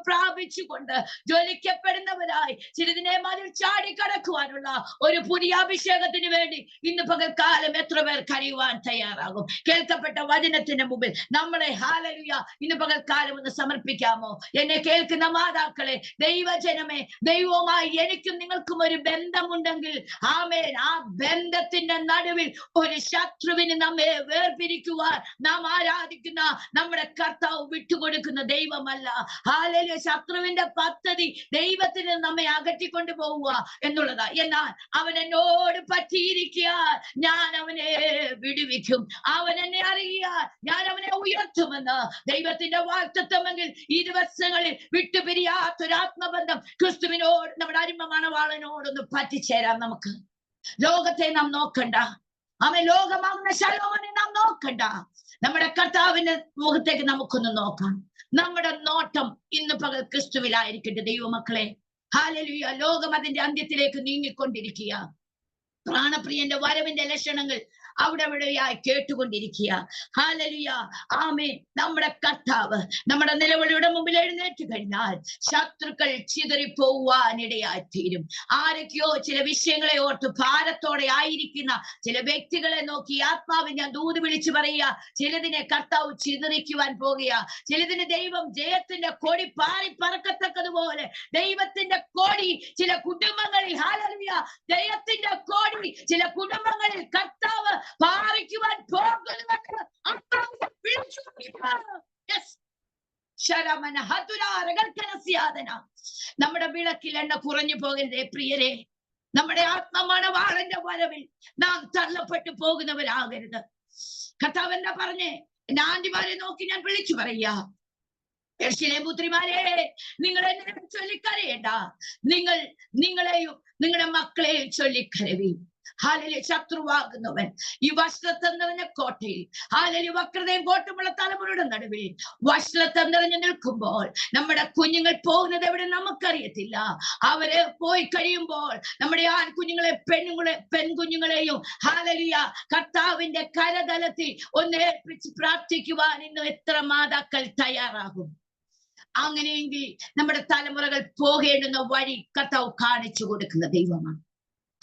പ്രാപിച്ചുകൊണ്ട് ജ്വലിക്കപ്പെടുന്നവരായി ചിലതിനെ മതിൽ ചാടിക്കടക്കുവാനുള്ള ഒരു പുതിയ അഭിഷേകത്തിന് വേണ്ടി ഇന്ന് പകൽക്കാലം എത്ര പേർ കരയുവാൻ തയ്യാറാകും? കേൾക്കപ്പെട്ട വചനത്തിന് മുമ്പിൽ നമ്മളെ ഹല്ലേലൂയ ഇന്ന് പകൽക്കാലം ഒന്ന് സമർപ്പിക്കാമോ? എന്നെ കേൾക്കുന്ന മാതാക്കളെ, ദൈവജനമേ, ദൈവവുമായി എനിക്കും നിങ്ങൾക്കും ഒരു ബന്ധമുണ്ടെങ്കിൽ ആമേൻ, ആ ബന്ധത്തിന്റെ നടുവിൽ ഒരു ശത്രുവിന് നമ്മെ വേർപിരിക്കുവാൻ നാം ആരാധിക്കുന്ന നമ്മുടെ കർത്താവ് വിട്ടുകൊടുക്കുന്ന ദൈവമല്ല. ഹല്ലേലൂയ. ശത്രുവിന്റെ പദ്ധതി ദൈവത്തിന് നമ്മെ അകറ്റിക്കൊണ്ടു പോവുക എന്നുള്ളതാ. എന്നാൽ അവൻ എന്നോട് പറ്റിയിരിക്കാൻ ഞാൻ അവനെ വിടുവിക്കും, അവൻ എന്നെ അറിയാൻ ഞാൻ അവനെ ഉയർത്തുമെന്ന് ദൈവത്തിന്റെ വാഗ്ദത്തമെങ്കിൽ ഈ ദിവസങ്ങളിൽ വിട്ടുപിരിയാത്തൊരാത്മബന്ധം ക്രിസ്തുവിനോട്, നമ്മുടെ അരിമ മണവാളനോടൊന്ന് പറ്റിച്ചേരാം. നമുക്ക് ലോകത്തെ നാം നോക്കണ്ട. അവൻ ലോകമാകുന്ന ശലോമോനെ നാം നോക്കണ്ട. നമ്മുടെ കർത്താവിന്റെ മുഖത്തേക്ക് നമുക്കൊന്ന് നോക്കാം. നമ്മുടെ നോട്ടം ഇന്ന് പകൽ ക്രിസ്തുവിലായിരിക്കട്ടെ. ദൈവമക്കളെ, ഹല്ലേലൂയ. ലോകം അതിന്റെ അന്ത്യത്തിലേക്ക് നീങ്ങിക്കൊണ്ടിരിക്കുക. പ്രാണപ്രിയന്റെ വരവിന്റെ ലക്ഷണങ്ങൾ അവിടെയായി കേട്ടുകൊണ്ടിരിക്കുക. ഹല്ലേലൂയ. ആമേൻ. നമ്മുടെ കർത്താവ് നമ്മുടെ നിലവിളിയുടെ മുമ്പിൽ എഴുന്നേറ്റ് കഴിഞ്ഞാൽ ശത്രുക്കൾ ചിതറിപ്പോവാനിടയായി തീരും. ആരൊക്കെയോ ചില വിഷയങ്ങളെ ഓർത്ത് ഭാരത്തോടെ ആയിരിക്കുന്ന ചില വ്യക്തികളെ നോക്കി ആത്മാവ് ഞാൻ ദൂത് വിളിച്ചു പറയുക, ചിലതിനെ കർത്താവ് ചിതറിക്കുവാൻ പോകുക. ചിലതിന് ദൈവം ജയത്തിന്റെ കൊടി പാറി പറക്കത്തക്കതുപോലെ ദൈവത്തിന്റെ കൊടി ചില കുടുംബങ്ങളിൽ, ഹല്ലേലൂയ, ദൈവത്തിന്റെ കൊടി ചില കുടുംബങ്ങളിൽ കർത്താവ് പാറിക്കുവാൻ പോകുന്നുവെന്ന് നമ്മുടെ വിളക്കിൽ എണ്ണ കുറഞ്ഞു പോകരുതേ പ്രിയരെ. നമ്മുടെ ആത്മമണവാളന്റെ വരവിൽ നാം തള്ളപ്പെട്ടു പോകുന്നവരാകരുത്. കർത്താവ് എന്താ പറഞ്ഞേ? എന്റെ ആന്റിമാരെ നോക്കി ഞാൻ വിളിച്ചു പറയാ, യെരൂശലേം പുത്രിമാരെ, നിങ്ങൾ എന്നെ ചൊല്ലിക്കരയേണ്ട, നിങ്ങളെയും നിങ്ങളുടെ മക്കളെയും ചൊല്ലിക്കരവി. ഹല്ലേലൂയ. ശത്രുവാകുന്നവൻ ഈ വസ്ത്രത്തെ നിറഞ്ഞ കോട്ടയിൽ, ഹല്ലേലൂയ, വക്രതയും കോട്ടമുള്ള തലമുറയുടെ നടുവിൽ വസ്ത്രത്തെ നിറഞ്ഞു നിൽക്കുമ്പോൾ നമ്മുടെ കുഞ്ഞുങ്ങൾ പോകുന്നത് എവിടെ നമുക്കറിയത്തില്ല. അവര് പോയി കഴിയുമ്പോൾ നമ്മുടെ ആൺകുഞ്ഞുങ്ങളെ പെൺകുഞ്ഞുങ്ങളെയും ഹല്ലേലൂയ കർത്താവിന്റെ കരതലത്തിൽ ഒന്ന് ഏൽപ്പിച്ച് പ്രാർത്ഥിക്കുവാൻ ഇന്ന് എത്ര മാതാക്കൾ തയ്യാറാകും? അങ്ങനെയെങ്കിൽ നമ്മുടെ തലമുറകൾ പോകേണ്ടുന്ന വഴി കർത്താവ് കാണിച്ചു കൊടുക്കുന്ന ദൈവമാണ്.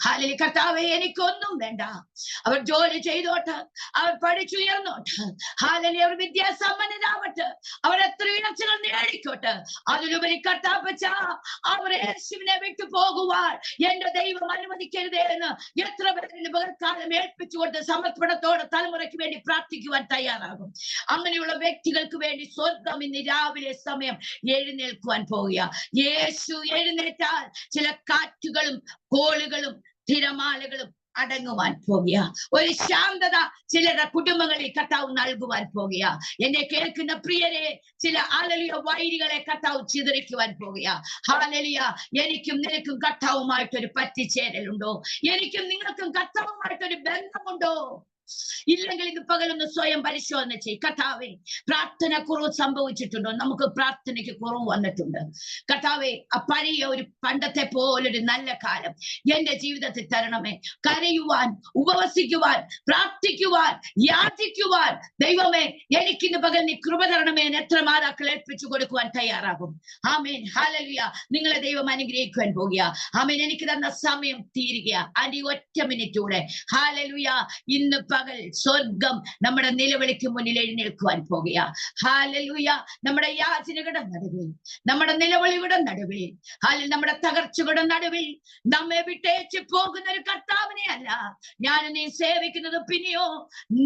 ഹല്ലേലൂയ. കർത്താവേ, എനിക്കൊന്നും വേണ്ട, അവർ ജോലി ചെയ്തോട്ട്, അവർ പഠിച്ചുയർന്നോട്ട്, ഹല്ലേലൂയ, അവർ വിദ്യാസമ്പന്നരാവട്ടെ, അവർ എത്ര ഉയർച്ചകൾ നേടിക്കോട്ടെ, അതിലുപരി കർത്താപ്പച്ച അവർ യേശുവിനെ വിട്ടു പോകുവാൻ എന്റെ ദൈവം അനുവദിക്കരുതേ എന്ന് എത്ര പേരിന് പകൽക്കാലം ഏൽപ്പിച്ചുകൊണ്ട് സമർപ്പണത്തോടെ തലമുറയ്ക്ക് വേണ്ടി പ്രാർത്ഥിക്കുവാൻ തയ്യാറാകും? അങ്ങനെയുള്ള വ്യക്തികൾക്ക് വേണ്ടി സ്വർഗം ഇന്ന് രാവിലെ സമയം എഴുന്നേൽക്കുവാൻ പോവുക. യേശു എഴുന്നേറ്റാൽ ചില കാറ്റുകളും കോളുകളും തിരമാലകളും അടങ്ങുവാൻ പോകുക. ഒരു ശാന്തത ചിലരുടെ കുടുംബങ്ങളിൽ കർത്താവ് നൽകുവാൻ പോകുക. എന്നെ കേൾക്കുന്ന പ്രിയരെ, ചില ഹല്ലേലൂയ വൈരികളെ കർത്താവ് ചിതറിക്കുവാൻ പോകുക. ഹല്ലേലൂയ. എനിക്കും നിനക്കും കർത്താവുമായിട്ടൊരു പറ്റിച്ചേരലുണ്ടോ? എനിക്കും നിങ്ങൾക്കും കർത്താവുമായിട്ടൊരു ബന്ധമുണ്ടോ? ഇല്ലെങ്കിൽ ഇന്ന് പകലൊന്ന് സ്വയം പരിശോധന ചെയ്യും. കർത്താവേ, പ്രാർത്ഥന കുറവ് സംഭവിച്ചിട്ടുണ്ടോ? നമുക്ക് പ്രാർത്ഥനയ്ക്ക് കുറവ് വന്നിട്ടുണ്ട്. കർത്താവേ, ആ പഴയ ഒരു പണ്ടത്തെ പോലൊരു നല്ല കാലം എന്റെ ജീവിതത്തിൽ തരണമേ. കരയുവാൻ, ഉപവസിക്കുവാൻ, പ്രാർത്ഥിക്കുവാൻ, യാചിക്കുവാൻ ദൈവമേ എനിക്കിന്ന് പകൽ നീ കൃപ തരണമേ എന്ന് എത്ര മാതാക്കൾ ഏൽപ്പിച്ചു കൊടുക്കുവാൻ തയ്യാറാകും. ആമേൻ, ഹല്ലേലൂയ. നിങ്ങളെ ദൈവം അനുഗ്രഹിക്കുവാൻ പോകുക. ആമേൻ. എനിക്ക് തന്ന സമയം തീരുക. ആന്റി, ഒറ്റ മിനിറ്റ് കൂടെ. ഹല്ലേലൂയ. ഇന്ന് പകൽ സ്വർഗം നമ്മുടെ നിലവിളിക്ക് മുന്നിൽ എഴുന്നേൽക്കുവാൻ പോകുക. ഹല്ലേലൂയ. നമ്മുടെ യാചനകളുടെ നടുവിൽ, നമ്മുടെ നിലവിളിയുടെ നടുവിൽ, നമ്മുടെ തകർച്ചകളുടെ നടുവിൽ നമ്മെ വിട്ടേച്ച് പോകുന്ന ഒരു കർത്താവിനെ അല്ല ഞാൻ നീ സേവിക്കുന്നത്. പിന്നെയോ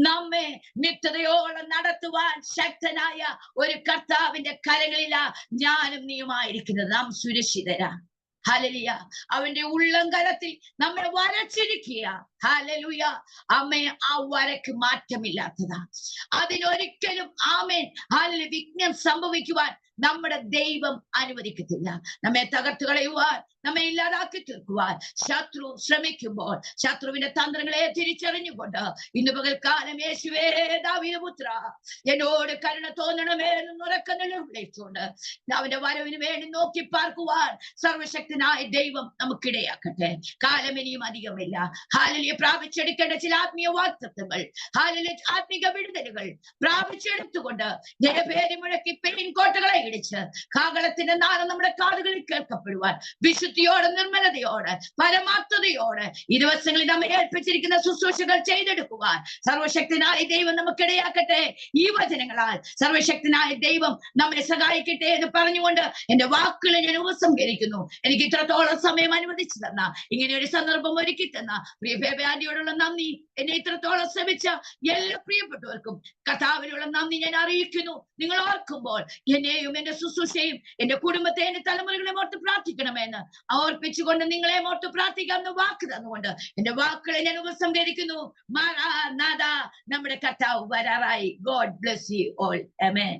നമ്മെ നിത്യതയോളം നടത്തുവാൻ ശക്തനായ ഒരു കർത്താവിന്റെ കരങ്ങളിലാ ഞാനും നീയുമായിരിക്കുന്നത്. നാം സുരക്ഷിതരാ. ഹല്ലേലൂയ. അവന്റെ ഉള്ളംകരത്തിൽ നമ്മളെ വരച്ചിരിക്കുക. ഹല്ലേലൂയ. അമ്മേ, ആ വരക്ക് മാറ്റമില്ലാത്തതാ. അതിനൊരിക്കലും ആമേൻ ഹല്ലേലൂയ വിഘ്നം സംഭവിക്കുവാൻ നമ്മുടെ ദൈവം അനുവദിക്കത്തില്ല. നമ്മെ തകർത്ത് കളയുവാൻ, നമ്മെ ഇല്ലാതാക്കി തീർക്കുവാൻ ശത്രു ശ്രമിക്കുമ്പോൾ ശത്രുവിന്റെ തന്ത്രങ്ങളെ തിരിച്ചറിഞ്ഞുകൊണ്ട് ഇന്ന് പകൽക്കാലം യേശുവേ ദാവീദ് പുത്ര എന്നോട് കരുണ തോന്നണമേ എന്ന് ഉറക്കെ വിളിച്ചുകൊണ്ട് അവന്റെ വരവിന് വേണ്ടി നോക്കി പാർക്കുവാൻ സർവശക്തനായ ദൈവം നമുക്കിടയാക്കട്ടെ. കാലം ഇനിയും അധികമില്ല. ഹല്ലേലൂയ. പ്രാപിച്ചെടുക്കേണ്ട ചില ആത്മീയ വാഗ്ദത്തങ്ങൾ, ഹല്ലേലൂയ, ആത്മീക വിടുതലുകൾ പ്രാപിച്ചെടുത്തുകൊണ്ട് ജയഭേരി മുഴക്കി പെയിൻകോട്ടകളെ ഇടിച്ച് കാഹളത്തിന്റെ നാളം നമ്മുടെ കാതുകളിൽ കേൾക്കപ്പെടുവാൻ വിശുദ്ധിയോടെ, നിർമ്മലതയോടെ, പരമാർത്ഥതയോടെ ഈ ദിവസങ്ങളിൽ നമ്മെ ഏൽപ്പിച്ചിരിക്കുന്ന ശുശ്രൂഷകൾ ചെയ്തെടുക്കുവാൻ സർവശക്തനായ ദൈവം നമുക്കിടയാക്കട്ടെ. ഈ വചനങ്ങളാൽ സർവശക്തനായ ദൈവം നമ്മെ സഹായിക്കട്ടെ എന്ന് പറഞ്ഞുകൊണ്ട് എന്റെ വാക്കുകളെ ഞാൻ ഉപസംഹരിക്കുന്നു. എനിക്ക് ഇത്രത്തോളം സമയം അനുവദിച്ചു തന്ന, ഇങ്ങനെ ഒരു സന്ദർഭം ഒരുക്കി തന്ന പ്രിയ ബേബി ആന്റിയോടുള്ള നന്ദി, എന്നെ ഇത്രത്തോളം ശ്രമിച്ച എല്ലാ പ്രിയപ്പെട്ടവർക്കും കർത്താവിനുള്ള നന്ദി ഞാൻ അറിയിക്കുന്നു. നിങ്ങൾ ഓർക്കുമ്പോൾ എന്നെയും എന്റെ ശുശ്രൂഷയും എന്റെ കുടുംബത്തെ, എന്റെ തലമുറകളെ ഓർത്ത് പ്രാർത്ഥിക്കണമെന്ന് ഓർപ്പിച്ചുകൊണ്ട് നിങ്ങളെ ഓർത്ത് പ്രാർത്ഥിക്കാമെന്ന് വാക്ക് തന്നുകൊണ്ട് എന്റെ വാക്കുകളെ ഞാൻ ഉപസംഹരിക്കുന്നു. മാറാനാഥ, നമ്മുടെ കർത്താവ് വരാറായി. God bless you all. Amen.